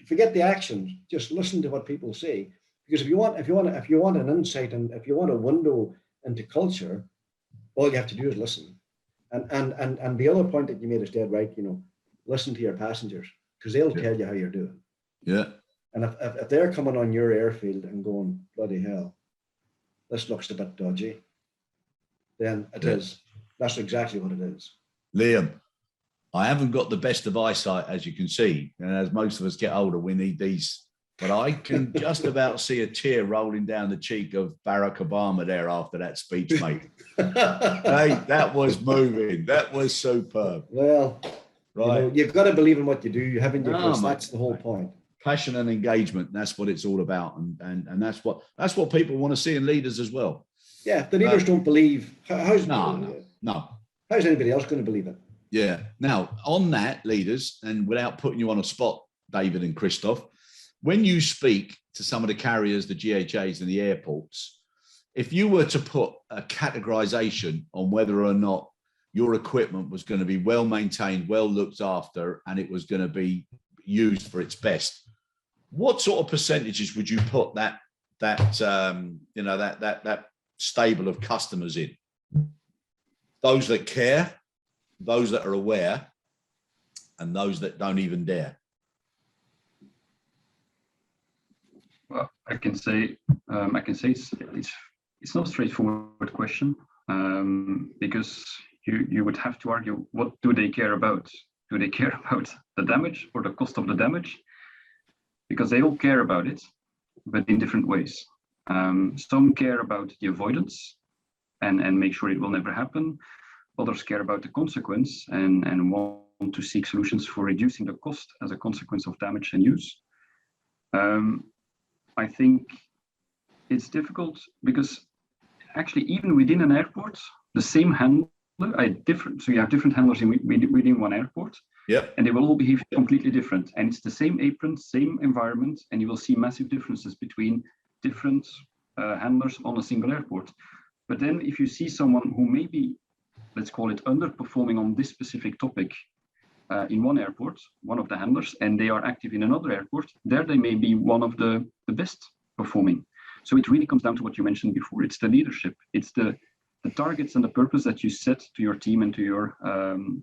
Forget the actions. Just listen to what people say. Because if you want an insight and if you want a window into culture, all you have to do is listen. And the other point that you made is dead right. Listen to your passengers, because they'll tell you how you're doing. Yeah. And if they're coming on your airfield and going, bloody hell, this looks a bit dodgy, then it is. That's exactly what it is. Liam, I haven't got the best of eyesight, as you can see. And as most of us get older, we need these. But I can just about see a tear rolling down the cheek of Barack Obama there after that speech, mate. Hey, that was moving. That was superb. Well, right. You've got to believe in what you do, haven't you? No, That's the whole point. Passion and engagement. That's what it's all about. And that's what people want to see in leaders as well. Yeah, the leaders don't believe. How's anybody else going to believe it? Yeah. Now, on that, leaders, and without putting you on a spot, David and Christoph, when you speak to some of the carriers, the GHAs and the airports, if you were to put a categorization on whether or not your equipment was going to be well maintained, well looked after, and it was going to be used for its best, what sort of percentages would you put that stable of customers in? Those that care, those that are aware, and those that don't even dare. Well, I can say it's not a straightforward question, because you would have to argue, what do they care about? Do they care about the damage or the cost of the damage? Because they all care about it, but in different ways. Some care about the avoidance and make sure it will never happen. Others care about the consequence and want to seek solutions for reducing the cost as a consequence of damage and use. I think it's difficult because actually even within an airport, the same handler, so you have different handlers within one airport, and they will all behave completely different. And it's the same apron, same environment, and you will see massive differences between different handlers on a single airport. But then if you see someone who may be, let's call it, underperforming on this specific topic in one airport, one of the handlers, and they are active in another airport, there they may be one of the best performing. So it really comes down to what you mentioned before. It's the leadership. It's the targets and the purpose that you set to your team and to your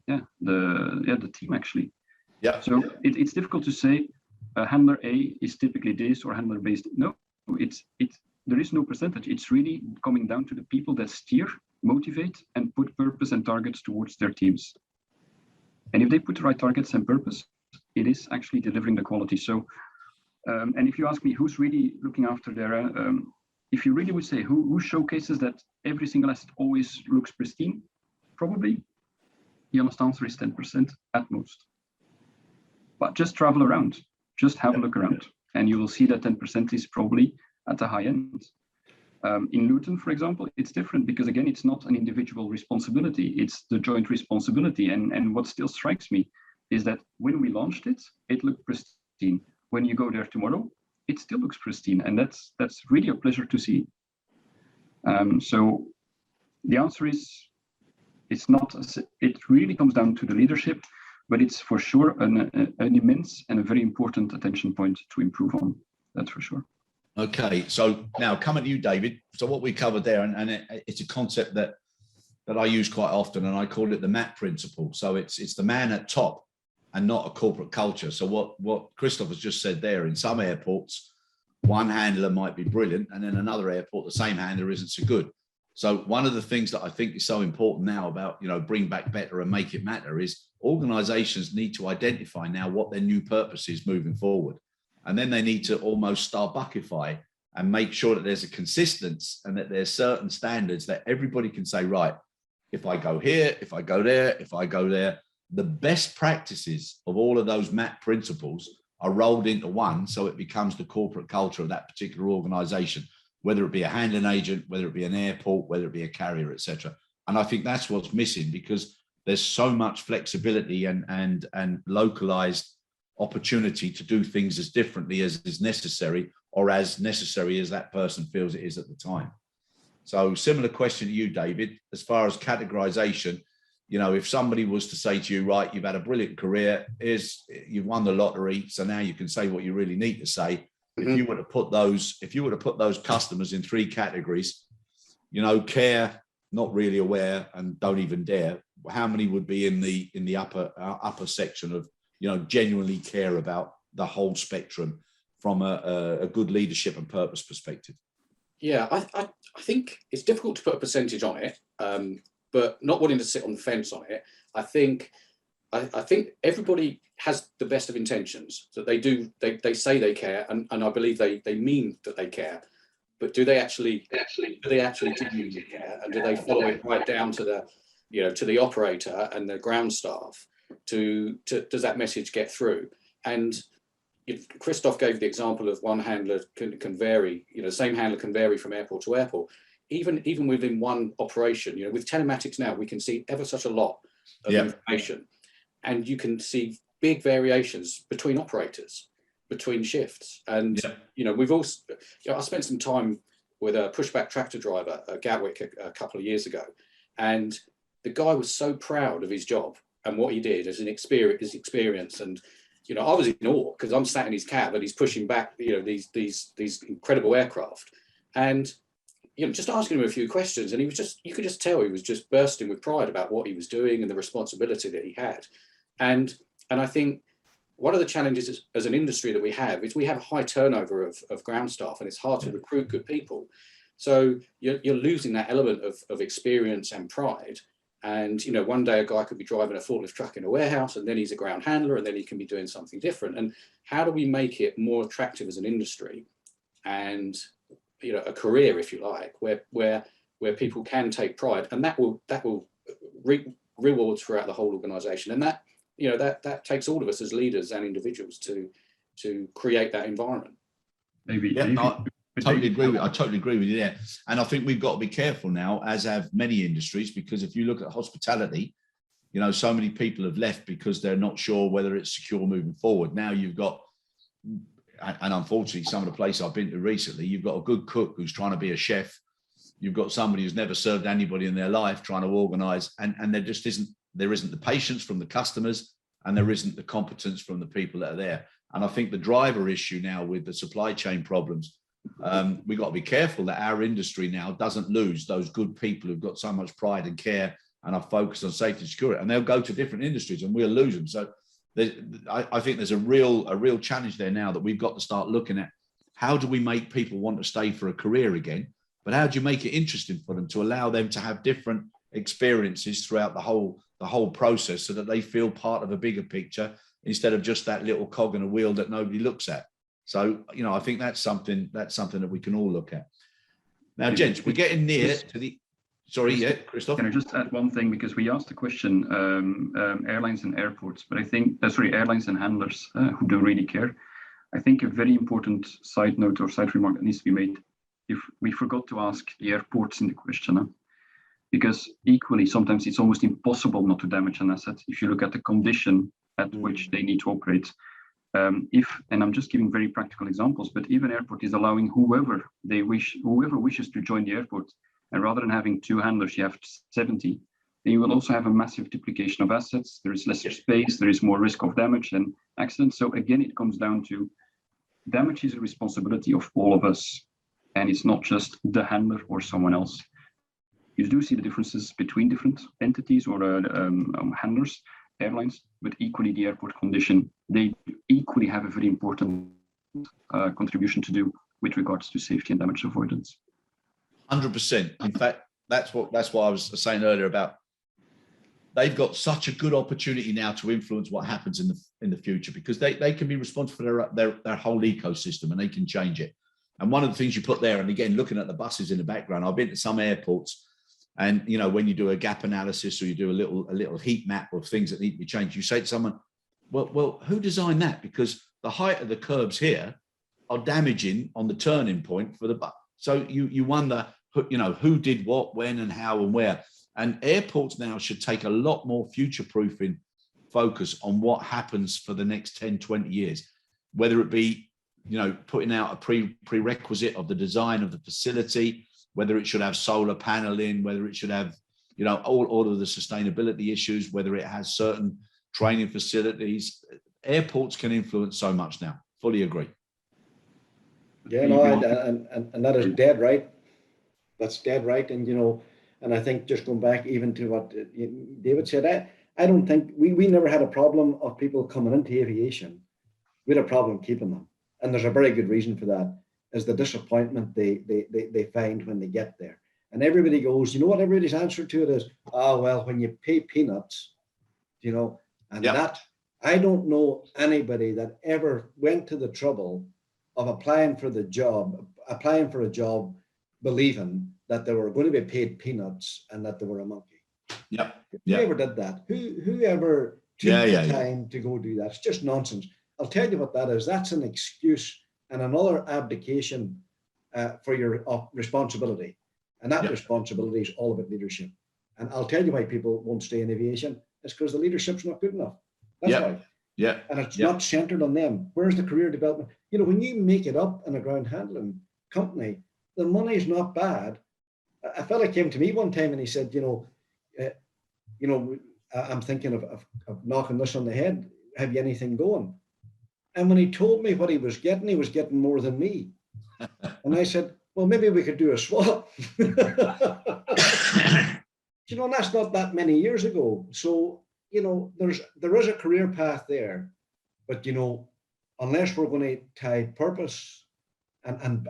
the team actually. Yeah. So it's difficult to say handler A is typically this or handler B is no. There is no percentage. It's really coming down to the people that steer, motivate, and put purpose and targets towards their teams. And if they put the right targets and purpose, it is actually delivering the quality. So, and if you ask me who's really looking after their, if you really would say who showcases that every single asset always looks pristine, probably the honest answer is 10% at most. But just travel around, just have a look around, and you will see that 10% is probably at the high end. In Luton, for example, it's different because, again, it's not an individual responsibility, it's the joint responsibility. And what still strikes me is that when we launched it, it looked pristine. When you go there tomorrow, it still looks pristine. And that's really a pleasure to see. So the answer is, it really comes down to the leadership, but it's for sure an immense and a very important attention point to improve on. That's for sure. Okay, so now coming to you, David. So what we covered there, and it's a concept that I use quite often, and I call it the MAP principle. So it's the man at top and not a corporate culture. So what Christoph has just said there, in some airports, one handler might be brilliant, and in another airport, the same handler isn't so good. So one of the things that I think is so important now about, bring back better and make it matter is organizations need to identify now what their new purpose is moving forward. And then they need to almost Starbuckify and make sure that there's a consistency and that there's certain standards that everybody can say, right, if I go here, if I go there, if I go there, the best practices of all of those MAP principles are rolled into one. So it becomes the corporate culture of that particular organization, whether it be a handling agent, whether it be an airport, whether it be a carrier, etc. And I think that's what's missing because there's so much flexibility and localized opportunity to do things as differently as is necessary or as necessary as that person feels it is at the time. So similar question to you, David, as far as categorization, if somebody was to say to you, right, you've had a brilliant career, you've won the lottery, so now you can say what you really need to say. Mm-hmm. If you were to put those customers in three categories, care, not really aware, and don't even dare, how many would be in the upper section of genuinely care about the whole spectrum from a good leadership and purpose perspective? Yeah, I think it's difficult to put a percentage on it, but not wanting to sit on the fence on it. I think everybody has the best of intentions, that they say they care, and I believe they mean that they care, but do they actually genuinely care, and do they follow it right down to the operator and the ground staff? Does that message get through? And Christoph gave the example of one handler can vary. The same handler can vary from airport to airport. Even within one operation, with telematics now, we can see ever such a lot of information, and you can see big variations between operators, between shifts. And we've also, I spent some time with a pushback tractor driver at Gatwick a couple of years ago, and the guy was so proud of his job and what he did as his experience. And I was in awe, because I'm sat in his cab and he's pushing back, these incredible aircraft, and just asking him a few questions, and you could just tell he was just bursting with pride about what he was doing and the responsibility that he had. And I think one of the challenges as an industry that we have is we have a high turnover of ground staff, and it's hard to recruit good people. So you're losing that element of experience and pride. And one day a guy could be driving a forklift truck in a warehouse, and then he's a ground handler, and then he can be doing something different. And how do we make it more attractive as an industry, and a career, if you like, where people can take pride, and that will reap rewards throughout the whole organisation. And that takes all of us as leaders and individuals to create that environment. I totally agree with you there. And I think we've got to be careful now, as have many industries, because if you look at hospitality, so many people have left because they're not sure whether it's secure moving forward. Now you've got, and unfortunately, some of the places I've been to recently, you've got a good cook who's trying to be a chef. You've got somebody who's never served anybody in their life trying to organise, and there isn't the patience from the customers, and there isn't the competence from the people that are there. And I think the driver issue now with the supply chain problems, we've got to be careful that our industry now doesn't lose those good people who've got so much pride and care and are focused on safety and security, and they'll go to different industries and we'll lose them. So I think there's a real challenge there now, that we've got to start looking at how do we make people want to stay for a career again, but how do you make it interesting for them to allow them to have different experiences throughout the whole process, so that they feel part of a bigger picture instead of just that little cog in a wheel that nobody looks at. So, I think that's something that we can all look at. Now, gents, we're getting near to the... Sorry, Christoph? Can I just add one thing? Because we asked the question, airlines and airports, but I think, airlines and handlers who don't really care. I think a very important side note or side remark that needs to be made, if we forgot to ask the airports in the question, because equally, sometimes it's almost impossible not to damage an asset if you look at the condition at which they need to operate. And I'm just giving very practical examples, but if an airport is allowing whoever wishes to join the airport, and rather than having 2 handlers, you have 70, then you will also have a massive duplication of assets. There is less space, there is more risk of damage and accidents. So again, it comes down to damage is a responsibility of all of us, and it's not just the handler or someone else. You do see the differences between different entities or handlers, airlines, but equally the airport condition, they equally have a very important contribution to do with regards to safety and damage avoidance. 100%. In fact, that's what I was saying earlier about, they've got such a good opportunity now to influence what happens in the future, because they can be responsible for their whole ecosystem, and they can change it. And one of the things you put there, and again, looking at the buses in the background, I've been to some airports, and when you do a gap analysis or you do a little heat map of things that need to be changed, you say to someone, well, who designed that? Because the height of the curbs here are damaging on the turning point for the bus. So you wonder, who did what, when, and how, and where. And airports now should take a lot more future-proofing focus on what happens for the next 10, 20 years, whether it be, putting out a prerequisite of the design of the facility, whether it should have solar paneling, whether it should have, all of the sustainability issues, whether it has certain training facilities. Airports can influence so much now. Fully agree. Yeah, no, and that is dead right. That's dead right. And, and I think just going back even to what David said, I don't think we never had a problem of people coming into aviation. We had a problem keeping them. And there's a very good reason for that. is the disappointment they find when they get there. And everybody goes, you know what everybody's answer to it is, oh, well, when you pay peanuts, you know, and that, I don't know anybody that ever went to the trouble of applying for a job, believing that they were going to be paid peanuts and that they were a monkey. Who ever did that? Who ever took the time to go do that? It's just nonsense. I'll tell you what that is. That's an excuse and another abdication for your responsibility. And that responsibility is all about leadership. And I'll tell you why people won't stay in aviation. It's because the leadership's not good enough. That's why. And it's not centered on them. Where's the career development? You know, when you make it up in a ground handling company, the money's not bad. A fella came to me one time and he said, I'm thinking of knocking this on the head. Have you anything going? And when he told me what he was getting more than me. And I said, well, maybe we could do a swap. And that's not that many years ago. So, there is a career path there, but, unless we're going to tie purpose and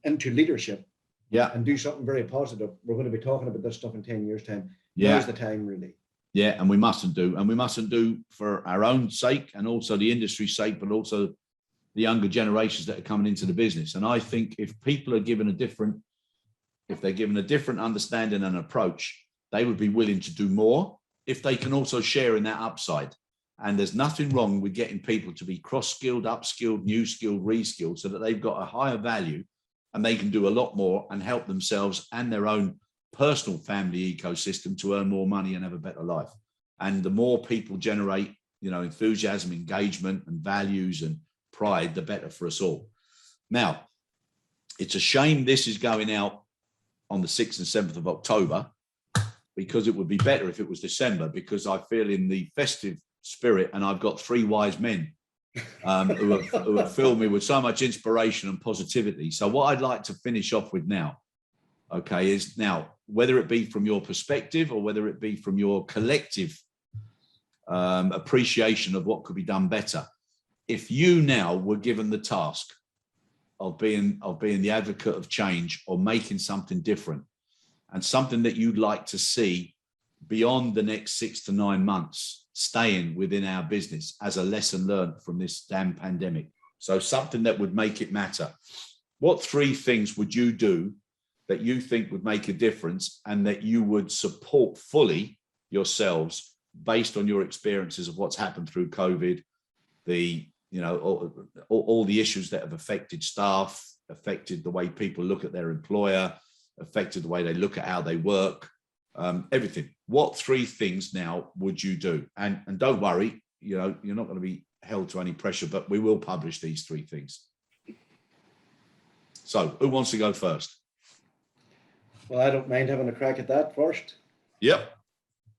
into leadership and do something very positive, we're going to be talking about this stuff in 10 years' time. Now's the time, really. Yeah, and we mustn't do for our own sake and also the industry's sake, but also the younger generations that are coming into the business. And I think if people are given a different understanding and approach, they would be willing to do more if they can also share in that upside. And there's nothing wrong with getting people to be cross-skilled, upskilled, new-skilled, re-skilled, so that they've got a higher value and they can do a lot more and help themselves and their own personal family ecosystem to earn more money and have a better life. And the more people generate, enthusiasm, engagement and values and pride, the better for us all. Now, it's a shame this is going out on the 6th and 7th of October, because it would be better if it was December, because I feel in the festive spirit, and I've got 3 wise men who have filled me with so much inspiration and positivity. So what I'd like to finish off with now, okay, is now, whether it be from your perspective or whether it be from your collective appreciation of what could be done better, if you now were given the task of being the advocate of change or making something different, and something that you'd like to see beyond the next 6 to 9 months staying within our business as a lesson learned from this damn pandemic, so something that would make it matter, what 3 things would you do that you think would make a difference and that you would support fully yourselves based on your experiences of what's happened through COVID, all the issues that have affected staff, affected the way people look at their employer, affected the way they look at how they work, everything. What 3 things now would you do? And don't worry, you're not going to be held to any pressure, but we will publish these 3 things. So who wants to go first? Well, I don't mind having a crack at that first. Yep.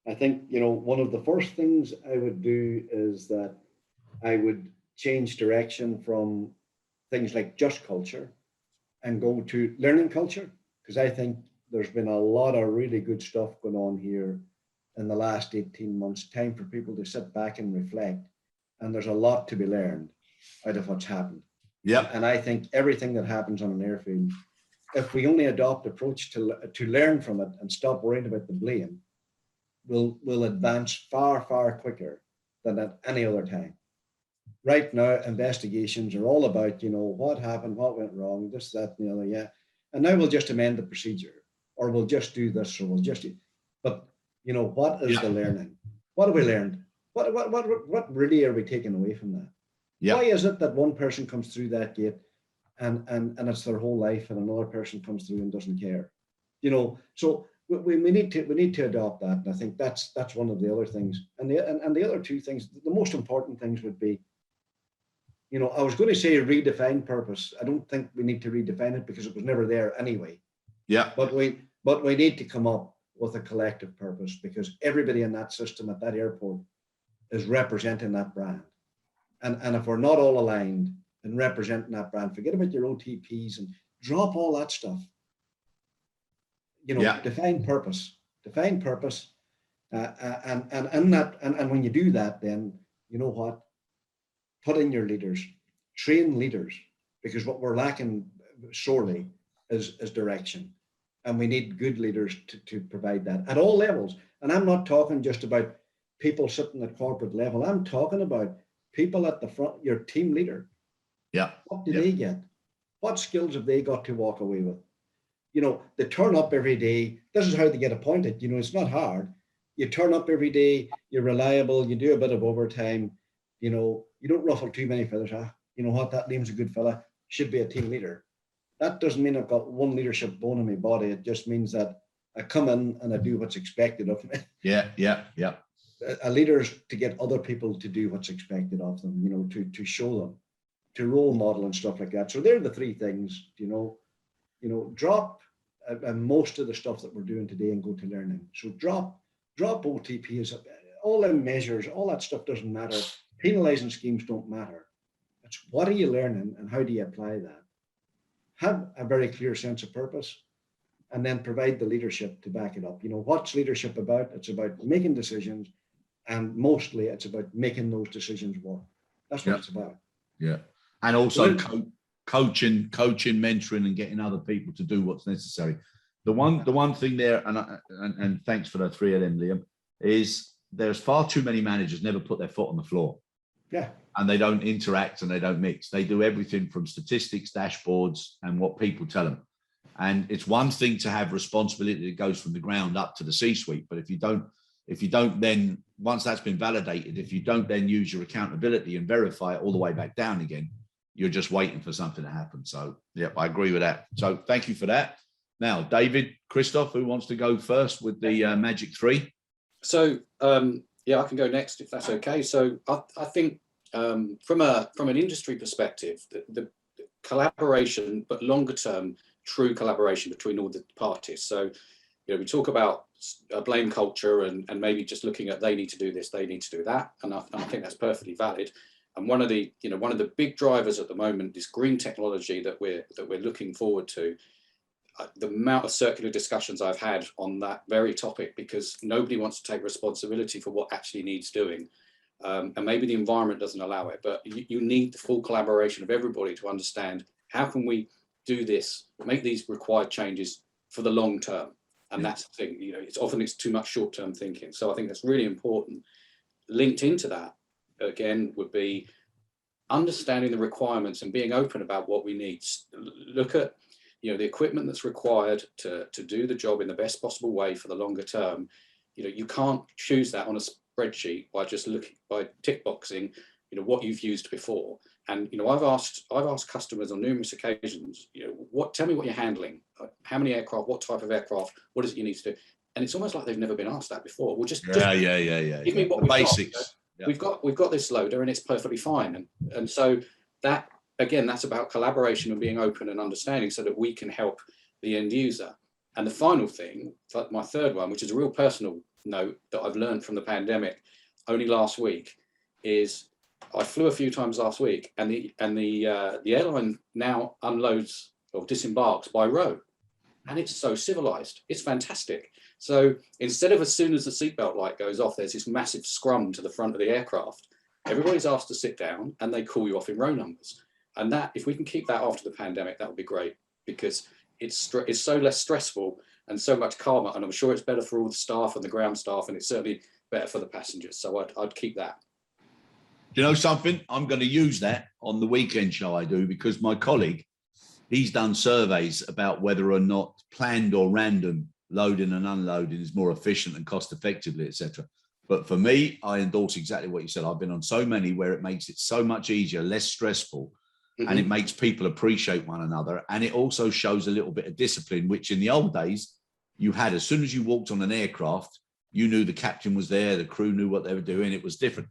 I think, one of the first things I would do is that I would change direction from things like just culture and go to learning culture, because I think there's been a lot of really good stuff going on here in the last 18 months, time for people to sit back and reflect. And there's a lot to be learned out of what's happened. Yeah. And I think everything that happens on an airfield, if we only adopt approach to learn from it and stop worrying about the blame, will advance far, far quicker than at any other time. Right now, investigations are all about, what happened, what went wrong, this, that, and the other, And now we'll just amend the procedure, or we'll just do this, or we'll just do. But, what is the learning? What have we learned? What really are we taking away from that? Why is it that one person comes through that gate and it's their whole life, and another person comes through and doesn't care? So we need to adopt that. And I think that's one of the other things. And the other 2 things, the most important things would be, I was going to say redefine purpose. I don't think we need to redefine it because it was never there anyway. Yeah. But we need to come up with a collective purpose, because everybody in that system at that airport is representing that brand. And if we're not all aligned in representing that brand, forget about your OTPs and drop all that stuff. Define purpose. And in that, and when you do that, then you know what? Put in your leaders, train leaders, because what we're lacking sorely is direction. And we need good leaders to provide that at all levels. And I'm not talking just about people sitting at corporate level. I'm talking about people at the front, your team leader. Yeah. What do they get? What skills have they got to walk away with? You know, they turn up every day. This is how they get appointed. You know, it's not hard. You turn up every day, you're reliable, you do a bit of overtime, you know, you don't ruffle too many feathers. You know what, that name's a good fella, should be a team leader. That doesn't mean I've got one leadership bone in my body. It just means that I come in and I do what's expected of me. Yeah. A leader's to get other people to do what's expected of them, you know, to show them, to role model and stuff like that. So they're the three things, you know, drop most of the stuff that we're doing today and go to learning. So drop OTPs, all them measures, all that stuff doesn't matter. Penalizing schemes don't matter. It's what are you learning and how do you apply that? Have a very clear sense of purpose, and then provide the leadership to back it up. You know, what's leadership about? It's about making decisions, and mostly it's about making those decisions work. That's what it's about. Yeah. And also coaching, mentoring, and getting other people to do what's necessary. The one thing there, and thanks for the three of them, Liam, is there's far too many managers never put their foot on the floor. Yeah. And they don't interact and they don't mix. They do everything from statistics, dashboards, and what people tell them. And it's one thing to have responsibility that goes from the ground up to the C-suite. But if you don't then, once that's been validated, if you don't then use your accountability and verify it all the way back down again, you're just waiting for something to happen. So, yeah, I agree with that. So thank you for that. Now, David, Christoph, who wants to go first with the Magic 3? So, yeah, I can go next if that's okay. So I think from an industry perspective, the collaboration, but longer term, true collaboration between all the parties. So, you know, we talk about a blame culture and maybe just looking at they need to do this, they need to do that, and I think that's perfectly valid. And one of the big drivers at the moment is green technology that we're looking forward to. The amount of circular discussions I've had on that very topic, because nobody wants to take responsibility for what actually needs doing. And maybe the environment doesn't allow it, but you need the full collaboration of everybody to understand how can we do this, make these required changes for the long term. And that's the thing, you know, it's too much short-term thinking. So I think that's really important. Linked into that, again, would be understanding the requirements and being open about what we need. Look at, you know, the equipment that's required to do the job in the best possible way for the longer term. You know, you can't choose that on a spreadsheet by tick boxing, you know, what you've used before. And, you know, I've asked customers on numerous occasions, you know, tell me what you're handling, how many aircraft, what type of aircraft, what is it you need to do? And it's almost like they've never been asked that before. Well, just give me what we've basics. Got. Yeah. We've got this loader and it's perfectly fine. And so that, again, that's about collaboration and being open and understanding so that we can help the end user. And the final thing, my third one, which is a real personal note that I've learned from the pandemic only last week, is I flew a few times last week, and the airline now unloads or disembarks by row, and it's so civilized. It's fantastic. So instead of as soon as the seatbelt light goes off, there's this massive scrum to the front of the aircraft. Everybody's asked to sit down, and they call you off in row numbers. And that, if we can keep that after the pandemic, that would be great, because it's so less stressful and so much calmer. And I'm sure it's better for all the staff and the ground staff, and it's certainly better for the passengers. So I'd keep that. Do you know something? I'm going to use that on the weekend show I do, because my colleague, he's done surveys about whether or not planned or random loading and unloading is more efficient and cost effectively, etc. But for me, I endorse exactly what you said. I've been on so many where it makes it so much easier, less stressful, and it makes people appreciate one another. And it also shows a little bit of discipline, which in the old days you had. As soon as you walked on an aircraft, you knew the captain was there, the crew knew what they were doing. It was different.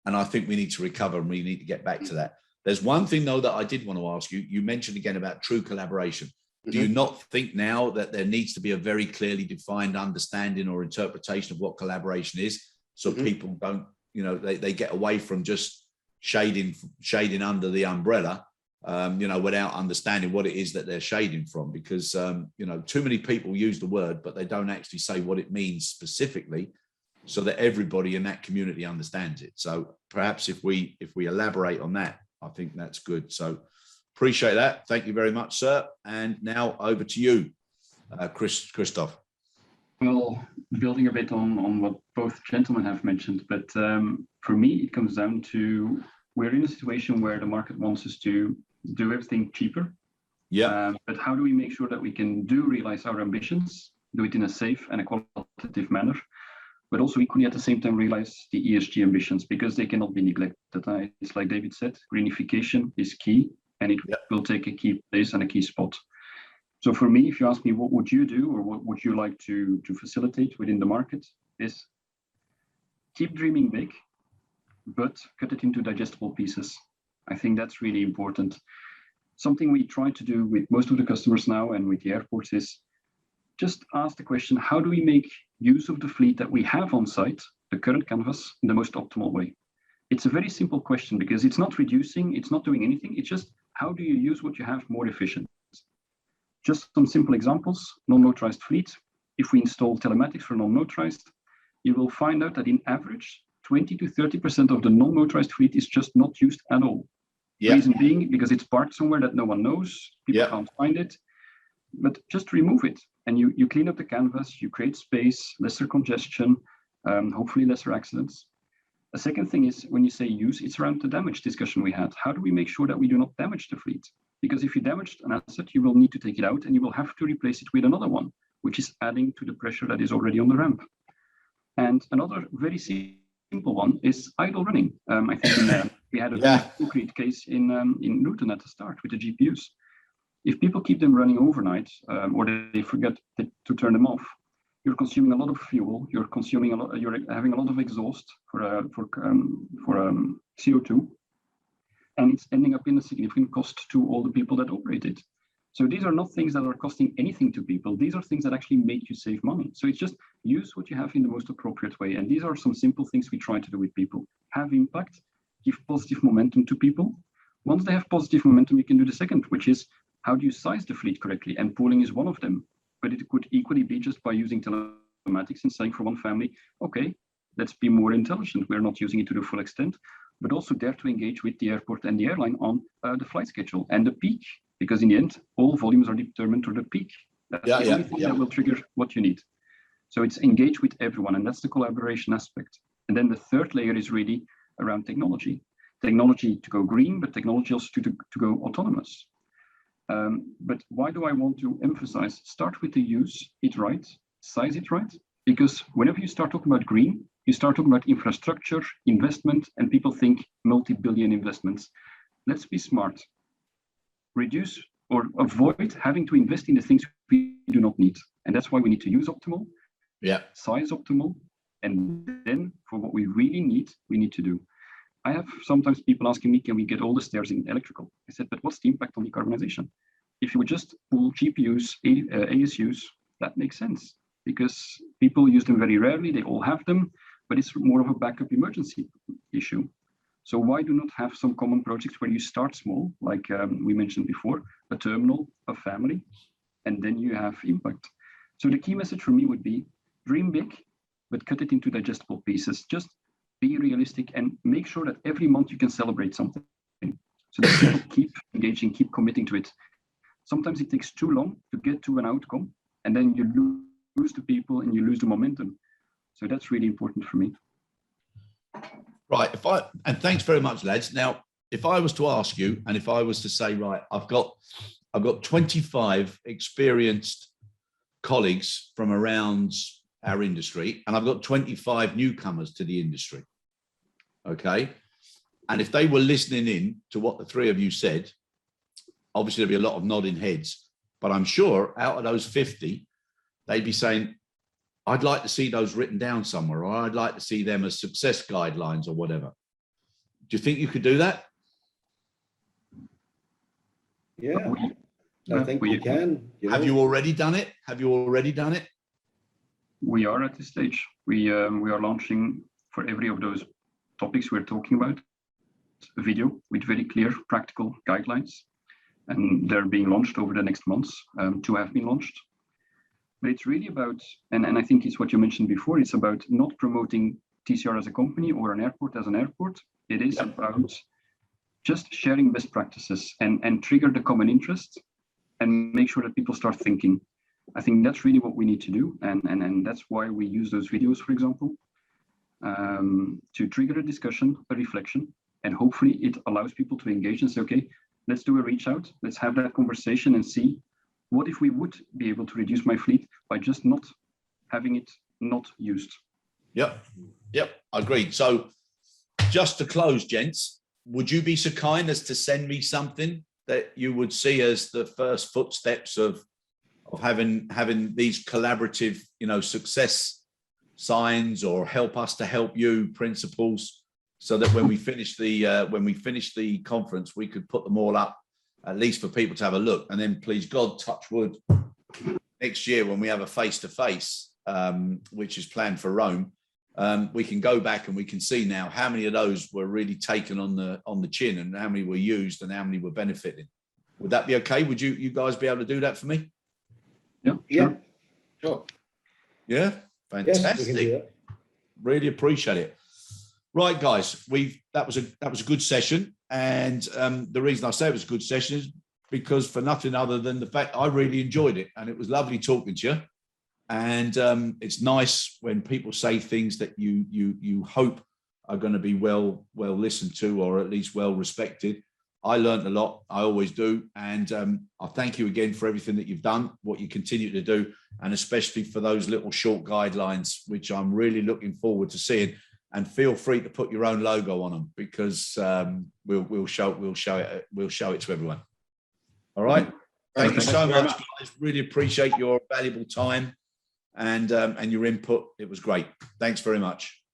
And I think we need to recover, and we need to get back to that. There's one thing, though, that I did want to ask you. You mentioned again about true collaboration. Do you not think now that there needs to be a very clearly defined understanding or interpretation of what collaboration is, so people don't, you know, they get away from just shading under the umbrella, you know, without understanding what it is that they're shading from? Because, you know, too many people use the word, but they don't actually say what it means specifically, so that everybody in that community understands it. So perhaps if we elaborate on that, I think that's good. So Appreciate that. Thank you very much, sir. And now over to you, Christoph. Well, building a bit on what both gentlemen have mentioned, but for me, it comes down to we're in a situation where the market wants us to do everything cheaper. Yeah. But how do we make sure that we can realize our ambitions, do it in a safe and a qualitative manner, but also equally at the same time realize the ESG ambitions, because they cannot be neglected. It's like David said, greenification is key, and it will take a key place and a key spot. So for me, if you ask me what would you do or what would you like to facilitate within the market, is keep dreaming big, but cut it into digestible pieces. I think that's really important. Something we try to do with most of the customers now and with the airports is just ask the question, how do we make use of the fleet that we have on site, the current canvas, in the most optimal way? It's a very simple question, because it's not reducing, it's not doing anything. It's just, how do you use what you have more efficient? Just some simple examples. Non-motorized fleet. If we install telematics for non-motorized, you will find out that in average, 20 to 30% of the non-motorized fleet is just not used at all. Yeah. Reason being, because it's parked somewhere that no one knows, people can't find it. But just remove it, and you clean up the canvas, you create space, lesser congestion, hopefully lesser accidents. The second thing is, when you say use, it's around the damage discussion we had. How do we make sure that we do not damage the fleet? Because if you damaged an asset, you will need to take it out and you will have to replace it with another one, which is adding to the pressure that is already on the ramp. And another very simple one is idle running. I think we had a very concrete case in Luton at the start with the GPUs. If people keep them running overnight, or they forget to turn them off, you're consuming a lot of fuel. You're having a lot of exhaust for CO2, and it's ending up in a significant cost to all the people that operate it. So these are not things that are costing anything to people. These are things that actually make you save money. So it's just use what you have in the most appropriate way. And these are some simple things we try to do with people. Have impact, give positive momentum to people. Once they have positive momentum, you can do the second, which is, how do you size the fleet correctly? And pooling is one of them. But it could equally be just by using telematics and saying for one family, okay, let's be more intelligent. We're not using it to the full extent, but also dare to engage with the airport and the airline on the flight schedule and the peak. Because in the end, all volumes are determined through the peak. That's the only thing that will trigger what you need. So it's engage with everyone, and that's the collaboration aspect. And then the third layer is really around technology. Technology to go green, but technology also to go autonomous. But why do I want to emphasize? Start with the use it right, size it right. Because whenever you start talking about green, you start talking about infrastructure, investment, and people think multi-billion investments. Let's be smart. Reduce or avoid having to invest in the things we do not need. And that's why we need to use optimal, size optimal, and then for what we really need, we need to do. I have sometimes people asking me, can we get all the stairs in electrical? I said, but what's the impact on decarbonization? If you would just pull GPUs, ASUs, that makes sense, because people use them very rarely, they all have them, but it's more of a backup emergency issue. So why do not have some common projects where you start small, like we mentioned before, a terminal, a family, and then you have impact. So the key message for me would be, dream big, but cut it into digestible pieces. Just be realistic and make sure that every month you can celebrate something. So that people keep engaging, keep committing to it. Sometimes it takes too long to get to an outcome, and then you lose the people and you lose the momentum. So that's really important for me. Right. And thanks very much, lads. Now, if I was to ask you, and if I was to say, right, I've got 25 experienced colleagues from around our industry, and I've got 25 newcomers to the industry. Okay. And if they were listening in to what the three of you said, obviously there'd be a lot of nodding heads, but I'm sure out of those 50, they'd be saying, I'd like to see those written down somewhere, or I'd like to see them as success guidelines or whatever. Do you think you could do that? Yeah, I think we can. Have you already done it? Have you already done it? We are at this stage. We are launching for every of those topics we're talking about a video with very clear practical guidelines, and they're being launched over the next months. 2 have been launched. But it's really about, and I think it's what you mentioned before, it's about not promoting TCR as a company or an airport as an airport. It is about just sharing best practices and trigger the common interest and make sure that people start thinking. I think that's really what we need to do. And that's why we use those videos, for example, to trigger a discussion, a reflection, and hopefully it allows people to engage and say, okay, let's do a reach out. Let's have that conversation and see what if we would be able to reduce my fleet by just not having it not used. Yep. Agreed. So just to close, gents, would you be so kind as to send me something that you would see as the first footsteps of having these collaborative, success signs, or help us to help you principles, so that when we finish the conference, we could put them all up, at least for people to have a look. And then, please God, touch wood, next year when we have a face-to-face, which is planned for Rome, we can go back and we can see now how many of those were really taken on the chin, and how many were used, and how many were benefiting. Would that be okay? Would you guys be able to do that for me? Yeah. Sure. Yeah, fantastic. Yes, we can do that. Really appreciate it. Right, guys, that was a good session, and the reason I say it was a good session is because, for nothing other than the fact I really enjoyed it, and it was lovely talking to you. And it's nice when people say things that you hope are going to be well listened to, or at least well respected. I learned a lot. I always do. And I thank you again for everything that you've done, what you continue to do, and especially for those little short guidelines, which I'm really looking forward to seeing. And feel free to put your own logo on them, because we'll show it to everyone. All right. Thank you so much, guys. Really appreciate your valuable time and your input. It was great. Thanks very much.